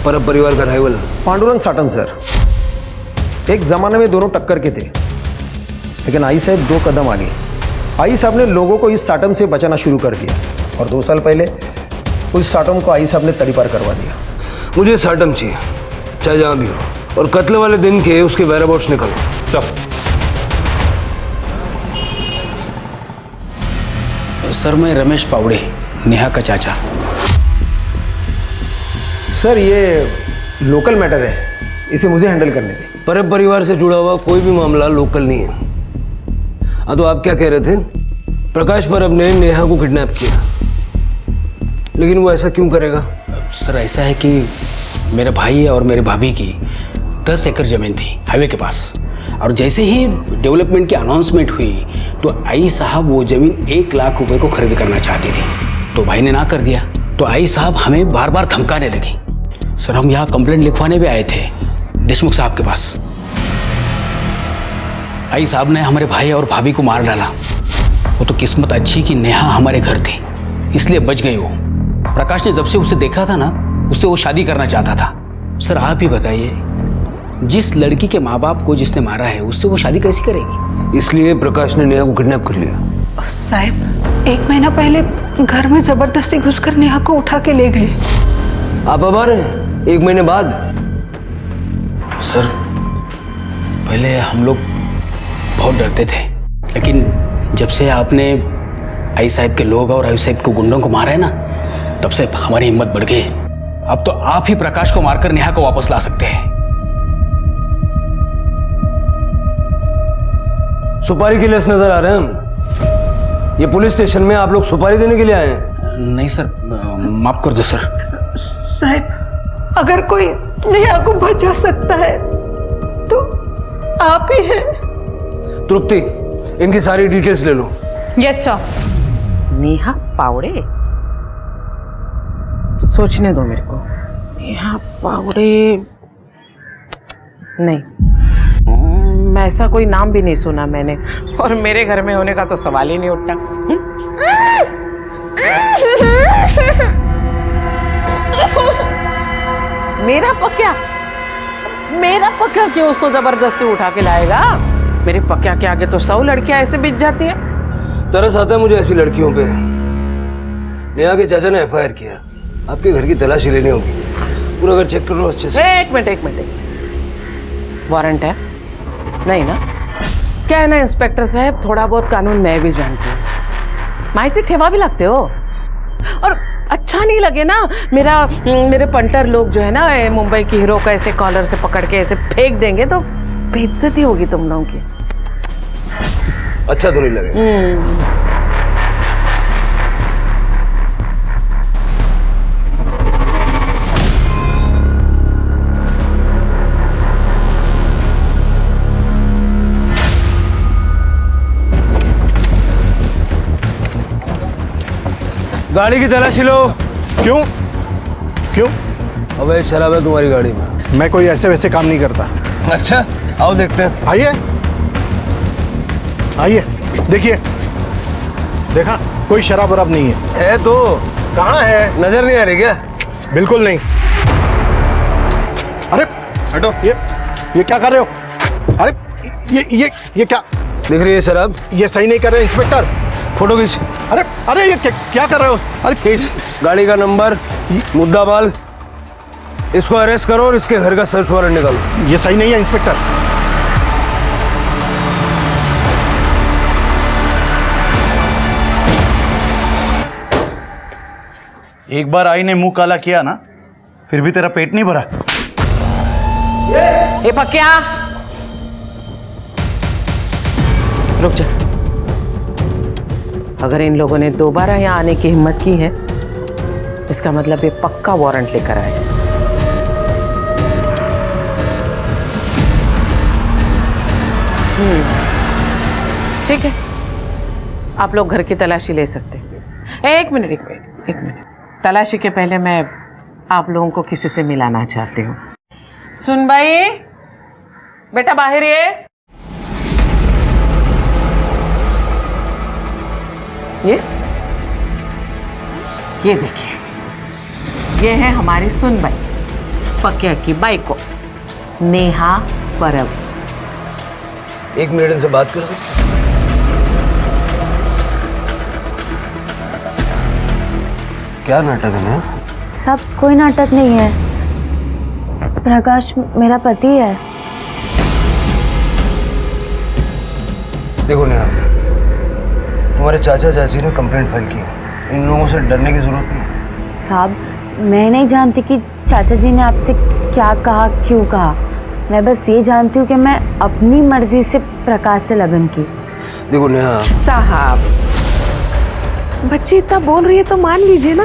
परब परिवार का राइवल पांडुरंग साटम। सर, एक जमाने में दोनों टक्कर के थे, लेकिन आई साहब 2 कदम आगे। आई साहब ने लोगों को इस साटम से बचाना शुरू कर दिया, और 2 साल पहले उस साटम को आई साहब ने तड़ीपार करवा दिया। मुझे साटम चाहिए, चाहे जहाँ भी हो, और कत्ल वाले दिन के उसके वेयरअबाउट्स निकालो सब। सर, मैं रमेश पावड़े, नेहा का चाचा। सर, ये लोकल मैटर है, इसे मुझे हैंडल करने दें। परब परिवार से जुड़ा हुआ कोई भी मामला लोकल नहीं है। हाँ, तो आप क्या कह रहे थे? प्रकाश परब ने नेहा को किडनैप किया, लेकिन वो ऐसा क्यों करेगा? सर, ऐसा है कि मेरे भाई और मेरे भाभी की 10 एकड़ जमीन थी हाईवे के पास, और जैसे ही डेवलपमेंट की अनाउंसमेंट हुई तो आई साहब वो जमीन 1 लाख रुपए को खरीद करना चाहती थी, तो भाई ने ना कर दिया। तो आई साहब हमें बार बार धमकाने लगी। सर, हम यहाँ कंप्लेंट लिखवाने भी आए थे देशमुख साहब के पास। आई साहब ने हमारे भाई और भाभी को मार डाला। वो तो किस्मत अच्छी कि नेहा हमारे घर थी, इसलिए बच गई वो। प्रकाश ने जब से उसे देखा था ना, उससे वो शादी करना चाहता था। सर, आप ही बताइए, जिस लड़की के माँ बाप को जिसने मारा है, उससे वो शादी कैसे करेगी? इसलिए प्रकाश ने नेहा को किडनैप कर लिया। साहब, 1 महीना पहले घर में जबरदस्ती घुसकर नेहा को उठा के ले गए। आप अब आ रहे हैं 1 महीने बाद? सर, पहले हम लोग बहुत डरते थे, लेकिन जब से आपने आई साहब के लोग और आई साहब के गुंडों को मारा है ना, तब से हमारी हिम्मत बढ़ गई। अब तो आप ही प्रकाश को मारकर नेहा को वापस ला सकते हैं। सुपारी के लेस नजर आ रहे हैं हम। ये पुलिस स्टेशन में आप लोग सुपारी देने के लिए आए हैं? नहीं सर, माफ कर दो सर। साहब, अगर कोई नेहा को बचा सकता है तो आप ही हैं। तृप्ति, इनकी सारी डिटेल्स ले लो। Yes sir. नेहा पावड़े? सोचने दो मेरे को। नेहा पावड़े नहीं, मैं ऐसा कोई नाम भी नहीं सुना मैंने, और मेरे घर में होने का तो सवाल ही नहीं उठता। मेरा पक्या क्यों उसको जबरदस्ती उठा के लाएगा? मेरे पक्या के आगे तो 100 लड़कियां ऐसे बिछ जाती है। तरस आता है मुझे ऐसी लड़कियों पे। नेहा के चाचा ने एफआईआर किया, आपके घर की तलाशी लेनी होगी, पूरा घर चेक करो अच्छे से। एक मिनट, वारंट है नहीं ना? क्या है ना इंस्पेक्टर साहब, थोड़ा बहुत कानून मैं भी जानती हूँ, माहिती ठेवा भी लगते हो, और अच्छा नहीं लगे ना मेरे पंटर लोग जो है ना मुंबई की हीरो का ऐसे कॉलर से पकड़ के ऐसे फेंक देंगे तो बेइज्जती होगी तुम लोगों की। अच्छा तो नहीं लगे। गाड़ी की तलाशी लो। क्यों? अबे शराब है तुम्हारी गाड़ी में। मैं कोई ऐसे वैसे काम नहीं करता। अच्छा, आओ देखते हैं। आइए, देखिए, देखा कोई शराब वराब नहीं है तो कहाँ है? नजर नहीं आ रही क्या? बिल्कुल नहीं। अरे हटो, ये क्या कर रहे हो? अरे ये क्या दिख रही है शराब? ये सही नहीं कर रहे इंस्पेक्टर। फोटो खींच। अरे ये क्या कर रहे हो? अरे खींच गाड़ी का नंबर, मुद्दा माल, इसको अरेस्ट करो और इसके घर का सर्च वारंट निकालो। ये सही नहीं है इंस्पेक्टर। एक बार आई ने मुंह काला किया ना, फिर भी तेरा पेट नहीं भरा। ए पक्या, रुक जा। अगर इन लोगों ने दोबारा यहाँ आने की हिम्मत की है, इसका मतलब ये पक्का वारंट लेकर आए। ठीक है, आप लोग घर की तलाशी ले सकते हैं। एक मिनट। तलाशी के पहले मैं आप लोगों को किसी से मिलाना चाहती हूँ। सुन भाई, बेटा बाहर ये। ये देखिए, ये है हमारी सुनबाई, पक्या की बाई को, नेहा परब। एक मिनट इनसे बात करो। क्या नाटक है ना? सब कोई नाटक नहीं है, प्रकाश मेरा पति है। देखो नेहा, तुम्हारे चाचा चाची ने कंप्लेंट फाइल की है, इन लोगों से डरने की जरूरत नहीं। साहब, मैं नहीं जानती कि चाचा जी ने आपसे क्या कहा, क्यों कहा। मैं बस ये जानती हूँ कि मैं अपनी मर्जी से प्रकाश से लगन की। देखो नेहा साहब, बच्ची इतना बोल रही है तो मान लीजिए ना,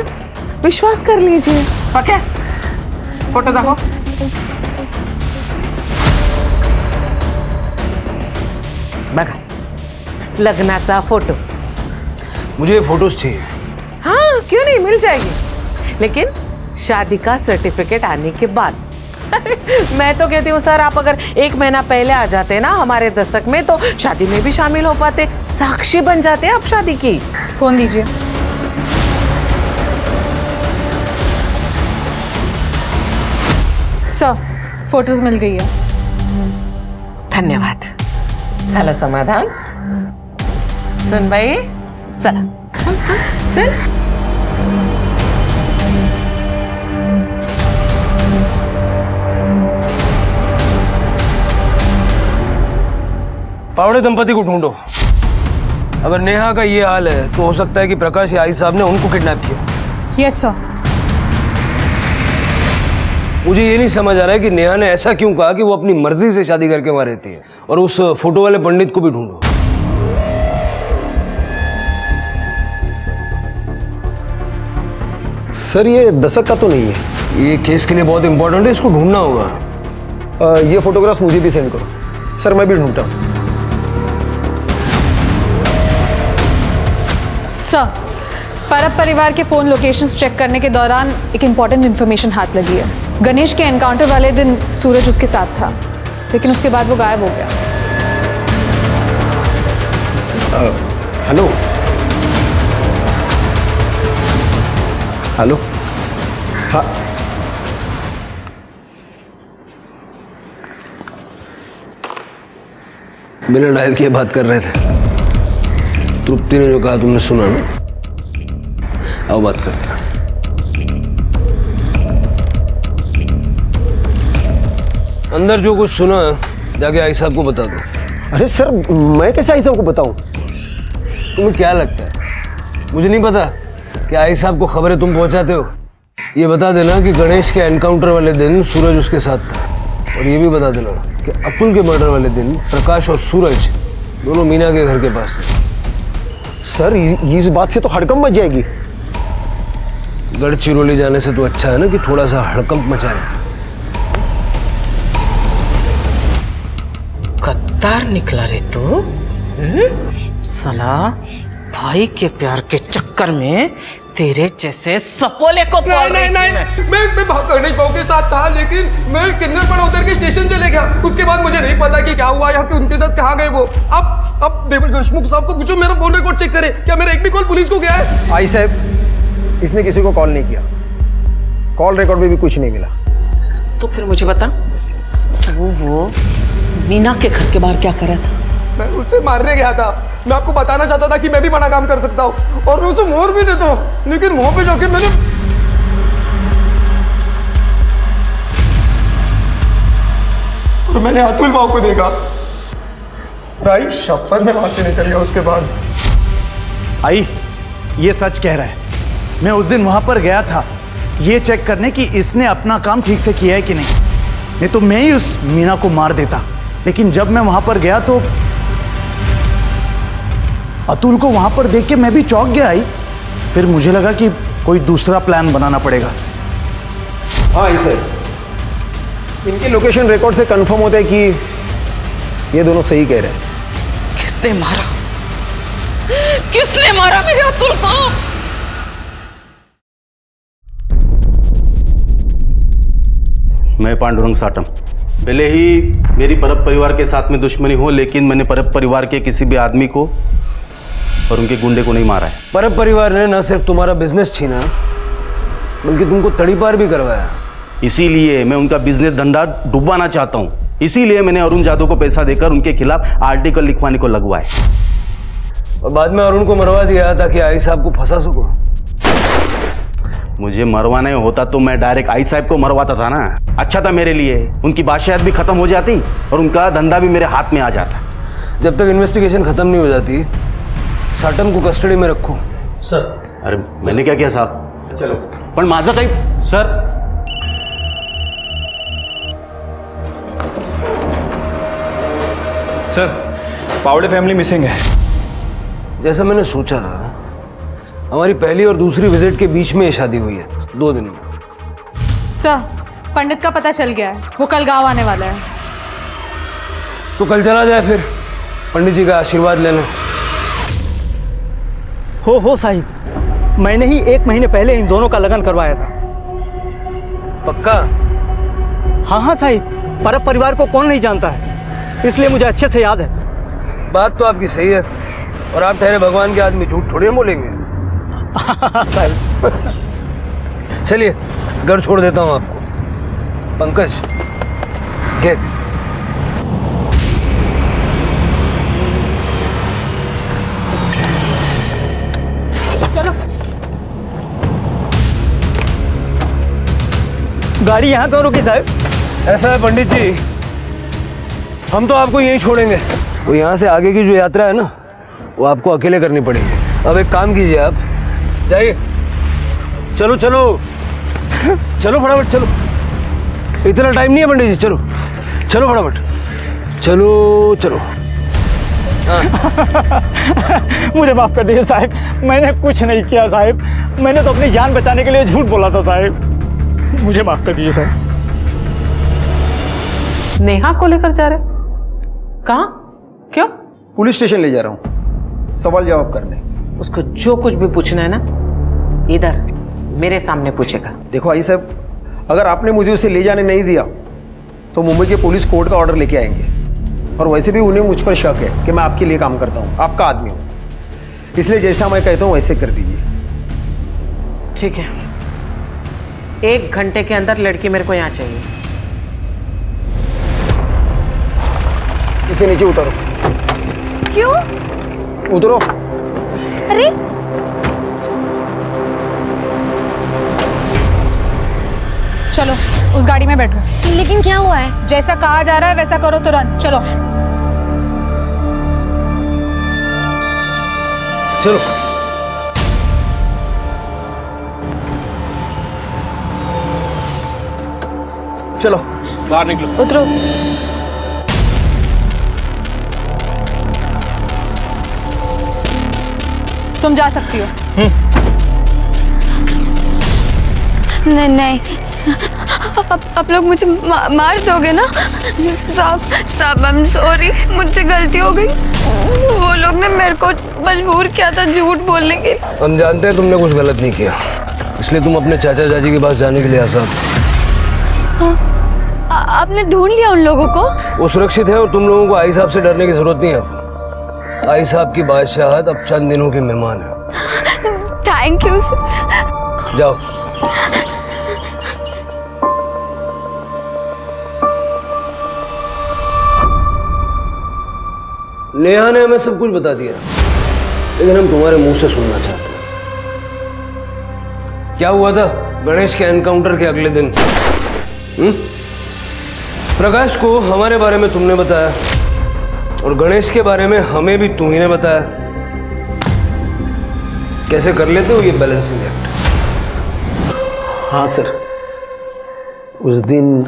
विश्वास कर लीजिए। पक्या, फोटो देखो। बघा, लग्नाचा फोटो। मुझे ये फोटोज चाहिए। हाँ, क्यों नहीं, मिल जाएगी, लेकिन शादी का सर्टिफिकेट आने के बाद। मैं तो कहती हूँ सर, आप अगर 1 महीना पहले आ जाते ना हमारे दशक में, तो शादी में भी शामिल हो पाते, साक्षी बन जाते आप शादी की। फोन दीजिए। सर, फोटोज मिल गई है। धन्यवाद। झालं समाधान? सुन बाई, चला चल। पावड़े दंपति को ढूंढो। अगर नेहा का ये हाल है तो हो सकता है कि प्रकाश या आई साहब ने उनको किडनैप किया। Yes sir. मुझे ये नहीं समझ आ रहा है कि नेहा ने ऐसा क्यों कहा कि वो अपनी मर्जी से शादी करके वहां रहती है। और उस फोटो वाले पंडित को भी ढूंढो। सर ये दशक का तो नहीं है। ये केस के लिए बहुत इंपॉर्टेंट है, इसको ढूंढना होगा। ये फोटोग्राफ मुझे भी सेंड करो। सर मैं भी ढूंढता हूँ। सर, परब परिवार के फोन लोकेशंस चेक करने के दौरान एक इम्पॉर्टेंट इन्फॉर्मेशन हाथ लगी है। गणेश के एनकाउंटर वाले दिन सूरज उसके साथ था, लेकिन उसके बाद वो गायब हो गया। Hello hello. हाँ, बिना डायल किए बात कर रहे थे। तृप्ति ने जो कहा तुमने सुना ना? आओ बात करते हैं। अंदर जो कुछ सुना जाके आई साहब को बता दो। अरे सर, मैं कैसे आई साहब को बताऊं? तुम्हें क्या लगता है मुझे नहीं पता कि आई साहब को खबरें तुम पहुंचाते हो? ये बता देना कि गणेश के एनकाउंटर वाले दिन सूरज उसके साथ था, और ये भी बता देना कि अतुल के मर्डर वाले दिन प्रकाश और सूरज दोनों मीना के घर के पास थे। सर, इस बात से तो हड़कंप मच जाएगी। गढ़चिरौली जाने से तो अच्छा है ना कि थोड़ा सा हड़कंप मचाए। गद्दार निकला रे तू। साला भाई के प्यार के चक्कर में तेरे जैसे सपोले को नहीं, मैं गणेश भाव के साथ था, लेकिन मैं किन्नर उतर के स्टेशन चले गया। उसके बाद मुझे नहीं पता कि क्या हुआ या कि उनके साथ कहाँ गए वो। अब देशमुख साहब को पूछो, मेरा फोन रिकॉर्ड चेक करे, क्या मेरा एक भी कॉल पुलिस को गया है? आई साहब, इसने किसी को कॉल नहीं किया, कॉल रिकॉर्ड में भी कुछ नहीं मिला। तो फिर मुझे बता, तू वो मीना के घर के बाहर क्या कर रहा था? मैं उसे मारने गया था। मैं आपको बताना चाहता था कि मैं भी बड़ा काम कर सकता हूँ, और मैं उसे मोहर भी देता हूँ, लेकिन वहां पे जाके मैंने अतुल भाव को देखा। भाई शपथ में वहां से निकल गया उसके बाद। आई, ये सच कह रहा है। मैं उस दिन वहां पर गया था ये चेक करने कि इसने अपना काम ठीक से किया है कि नहीं तो मैं ही उस मीना को मार देता। लेकिन जब मैं वहां पर गया तो अतुल को वहां पर देख के मैं भी चौंक गया। आई, फिर मुझे लगा कि कोई दूसरा प्लान बनाना पड़ेगा। हाँ सर, इनके लोकेशन रिकॉर्ड से कंफर्म होता है कि ये दोनों सही कह रहे हैं। किसने मारा? किसने मारा मेरे अतुल को? मैं पांडुरंग साटम। भले ही मेरी परब परिवार के साथ में दुश्मनी हो, लेकिन मैंने परब परिवार के किसी भी आदमी को और उनके गुंडे को नहीं मारा है। परब परिवार ने न सिर्फ तुम्हारा बिजनेस छीना, बल्कि तुमको तड़ीपार भी करवाया। इसीलिए मैं उनका बिजनेस धंधा डुबाना चाहता हूँ। इसीलिए मैंने अरुण जादव को पैसा देकर उनके खिलाफ आर्टिकल लिखवाने को लगवाए, और बाद में अरुण को मरवा दिया ताकि आई साहब को फंसा सको। मुझे मरवाना होता तो मैं डायरेक्ट आई साहब को मरवाता था ना। अच्छा था मेरे लिए, उनकी बादशाहत भी खत्म हो जाती और उनका धंधा भी मेरे हाथ में आ जाता। जब तक इन्वेस्टिगेशन खत्म नहीं हो जाती, साटम को कस्टडी में रखो। सर, अरे मैंने क्या किया साहब? चलो, पण माझं काही सर। सर, पावड़े फैमिली मिसिंग है। जैसा मैंने सोचा था, हमारी पहली और दूसरी विजिट के बीच में ये शादी हुई है, 2 दिन में। सर, पंडित का पता चल गया है, वो कल गांव आने वाला है। तो कल चला जाए फिर पंडित जी का आशीर्वाद लेने। हो साहिब, मैंने ही 1 महीने पहले इन दोनों का लगन करवाया था। पक्का? हाँ साहिब, परब परिवार को कौन नहीं जानता है, इसलिए मुझे अच्छे से याद है। बात तो आपकी सही है, और आप ठहरे भगवान के आदमी झूठ थोड़ी बोलेंगे। चलिए, घर छोड़ देता हूँ आपको। पंकज, चलो, गाड़ी यहाँ क्यों रुकी साहब? ऐसा है पंडित जी, हम तो आपको यहीं छोड़ेंगे। वो यहाँ से आगे की जो यात्रा है ना, वो आपको अकेले करनी पड़ेगी। अब एक काम कीजिए, आप जाइए। चलो चलो चलो फटाफट चलो, इतना टाइम नहीं है पंडित जी। चलो चलो फटाफट, चलो चलो। मुझे माफ कर दीजिए साहब, मैंने कुछ नहीं किया साहब, मैंने तो अपनी जान बचाने के लिए झूठ बोला था साहब, मुझे माफ कर दीजिए साहब। नेहा को लेकर जा रहे? कहाँ? क्यों? पुलिस स्टेशन ले जा रहा हूँ, सवाल जवाब करने। उसको जो कुछ भी पूछना है ना, इधर मेरे सामने पूछेगा। देखो आई साहब, अगर आपने मुझे उसे ले जाने नहीं दिया तो मुंबई के पुलिस कोर्ट का ऑर्डर लेके आएंगे, और वैसे भी उन्हें मुझ पर शक है कि मैं आपके लिए काम करता हूँ, आपका आदमी हूँ, इसलिए जैसा मैं कहता हूँ वैसे कर दीजिए। ठीक है, 1 घंटे के अंदर लड़की मेरे को यहाँ चाहिए। इसे नीचे उतारो। क्यों? उतरो। अरे चलो उस गाड़ी में बैठो। लेकिन क्या हुआ है? जैसा कहा जा रहा है वैसा करो तुरंत। चलो चलो चलो बाहर निकलो। उतरो। तुम जा सकती हो। नहीं नहीं, आप लोग मुझे मार दोगे ना? साहब आई एम सॉरी, मुझसे गलती हो गई। वो लोग ने मेरे को मजबूर किया था झूठ बोलने के। हम जानते हैं तुमने कुछ गलत नहीं किया, इसलिए तुम अपने चाचा चाची के पास जाने के लिए आसाद। आपने ढूंढ लिया उन लोगों को? वो सुरक्षित है और तुम लोगों को आई साहब से डरने की जरूरत नहीं है। आई साहब की बादशाहत अब चंद दिनों के मेहमान है। Thank you sir. जाओ। नेहा ने हमें सब कुछ बता दिया, लेकिन हम तुम्हारे मुंह से सुनना चाहते हैं। क्या हुआ था गणेश के एनकाउंटर के अगले दिन? प्रकाश को हमारे बारे में तुमने बताया और गणेश के बारे में हमें भी तुम ही ने बताया। कैसे कर लेते हो ये बैलेंसिंग एक्ट? हाँ सर, उस दिन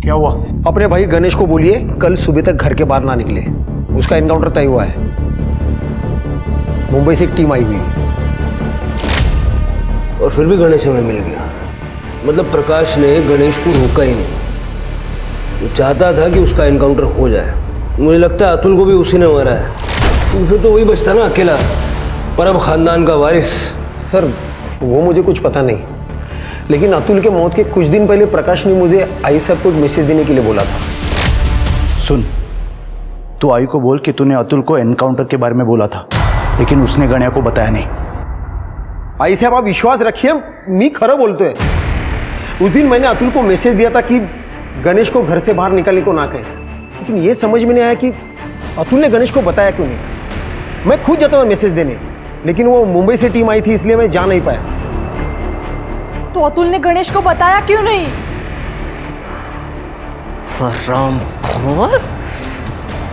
क्या हुआ? अपने भाई गणेश को बोलिए कल सुबह तक घर के बाहर ना निकले। उसका एनकाउंटर तय हुआ है। मुंबई से एक टीम आई हुई है। और फिर भी गणेश हमें मिल गया। मतलब प्रकाश ने गणेश को रोका ही नहीं। वो चाहता था कि उसका एनकाउंटर हो जाए। मुझे लगता है अतुल को भी उसी ने मारा है। तो फिर तो वही बचता ना अकेला, परब खानदान का वारिस। सर वो मुझे कुछ पता नहीं, लेकिन अतुल के मौत के कुछ दिन पहले प्रकाश ने मुझे आई साहब को एक मैसेज देने के लिए बोला था। सुन, तू आई को बोल कि तूने अतुल को एनकाउंटर के बारे में बोला था, लेकिन उसने गण्या को बताया नहीं। आई साहब आप विश्वास रखिए, मैं खरा बोलते हैं। उस दिन मैंने अतुल को मैसेज दिया था कि गणेश को घर से बाहर निकलने को ना कहे, लेकिन ये समझ में नहीं आया कि अतुल ने गणेश को बताया क्यों नहीं। मैं खुद जाता था मैसेज देने, लेकिन वो मुंबई से टीम आई थी इसलिए मैं जा नहीं पाया। तो अतुल ने गणेश को बताया क्यों नहीं? हरामखोर,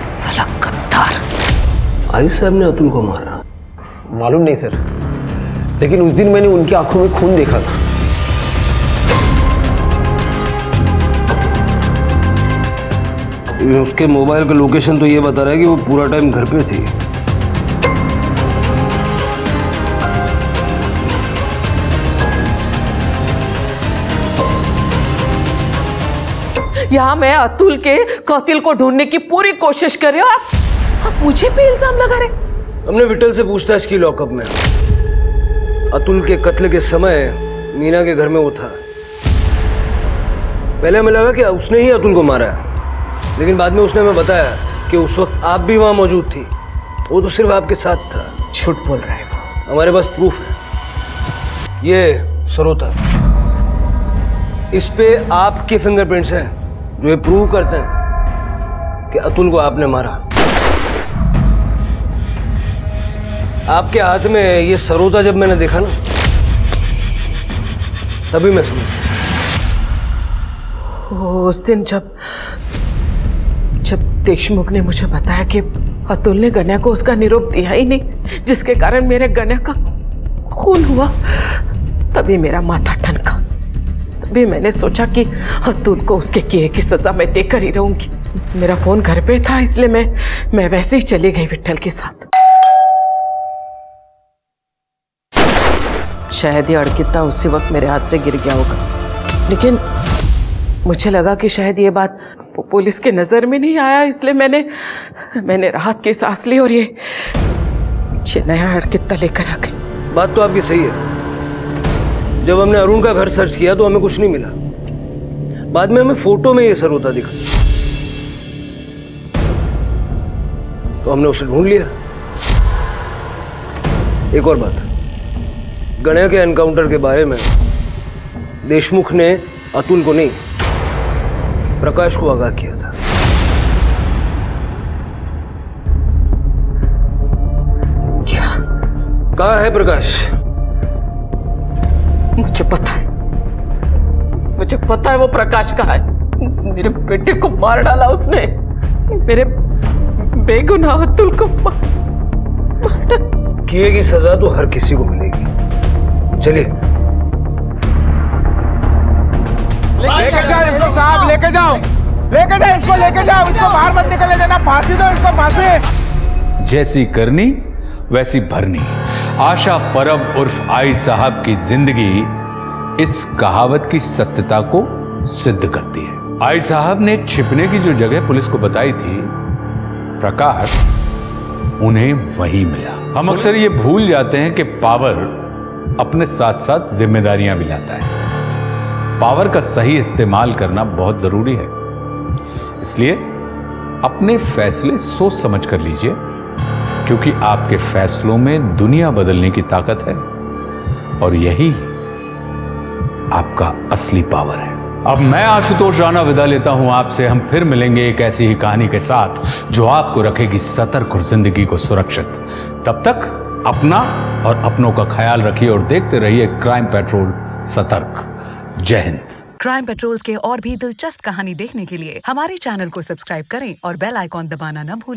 साला गद्दार। आई साहब ने अतुल को मारा? मालूम नहीं सर, लेकिन उस दिन मैंने उनकी आंखों में खून देखा था। उसके मोबाइल का लोकेशन तो ये बता रहा है कि वो पूरा टाइम घर पे थी। यहाँ मैं अतुल के कातिल को ढूंढने की पूरी कोशिश कर रही हूँ, आप मुझे पे इल्जाम लगा रहे। हमने विठल से पूछताछ की लॉकअप में। अतुल के कत्ल के समय मीना के घर में वो था। पहले हमें लगा कि उसने ही अतुल को मारा है, लेकिन बाद में उसने हमें बताया कि उस वक्त आप भी वहां मौजूद थी। वो तो सिर्फ आपके साथ था। झूठ बोल रहा है वो। हमारे पास प्रूफ है। ये सरोता, इस पे आपके फिंगरप्रिंट्स हैं जो ये प्रूव करते हैं कि अतुल को आपने मारा। आपके हाथ में ये सरोता जब मैंने देखा ना, तभी मैं समझ गया। उस दिन जब देशमुख ने मुझे बताया कि अतुल ने गण्या को उसका निरोप दिया ही नहीं, जिसके कारण मेरे गण्या का खून हुआ, तभी मेरा माथा ठनका। तभी मैंने सोचा कि अतुल को उसके किए की सजा मैं देकर ही रहूंगी। मेरा फोन घर पे था, इसलिए मैं वैसे ही चली गई विठल के साथ। शायद ये अड़किता उसी वक्त मेरे हाथ से गिर गया होगा, लेकिन मुझे लगा कि शायद ये बात पुलिस के नजर में नहीं आया, इसलिए मैंने राहत की सांस ली और ये नया अड़किता लेकर आ गई। बात तो आपकी सही है। जब हमने अरुण का घर सर्च किया तो हमें कुछ नहीं मिला। बाद में हमें फोटो में ये सरोता दिखा, तो हमने उसे ढूंढ लिया। एक और बात, गण्या के एनकाउंटर के बारे में देशमुख ने अतुल को नहीं, प्रकाश को आगाह किया था। क्या कहाँ है प्रकाश? मुझे पता है वो प्रकाश कहाँ है। मेरे बेटे को मार डाला उसने, मेरे बेगुनाह अतुल को मार डाला। किए की सजा तो हर किसी को मिलेगी। चलिए लेके जाओ इसको साहब, लेके जाओ इसको बाहर मत निकलने देना, फांसी दो इसको, फांसी। जैसी करनी वैसी भरनी। आशा परब उर्फ आई साहब की जिंदगी इस कहावत की सत्यता को सिद्ध करती है। आई साहब ने छिपने की जो जगह पुलिस को बताई थी, प्रकाश उन्हें वहीं मिला। हम अक्सर ये भूल जाते हैं कि पावर अपने साथ साथ जिम्मेदारियां भी लाता है। पावर का सही इस्तेमाल करना बहुत जरूरी है, इसलिए अपने फैसले सोच समझ कर लीजिए, क्योंकि आपके फैसलों में दुनिया बदलने की ताकत है और यही आपका असली पावर है। अब मैं आशुतोष राणा विदा लेता हूं आपसे। हम फिर मिलेंगे एक ऐसी ही कहानी के साथ जो आपको रखेगी सतर्क और जिंदगी को सुरक्षित। तब तक अपना और अपनों का ख्याल रखिए और देखते रहिए क्राइम पेट्रोल सतर्क। जय हिंद। क्राइम पेट्रोल के और भी दिलचस्प कहानी देखने के लिए हमारे चैनल को सब्सक्राइब करें और बेल आइकॉन दबाना न भूलें।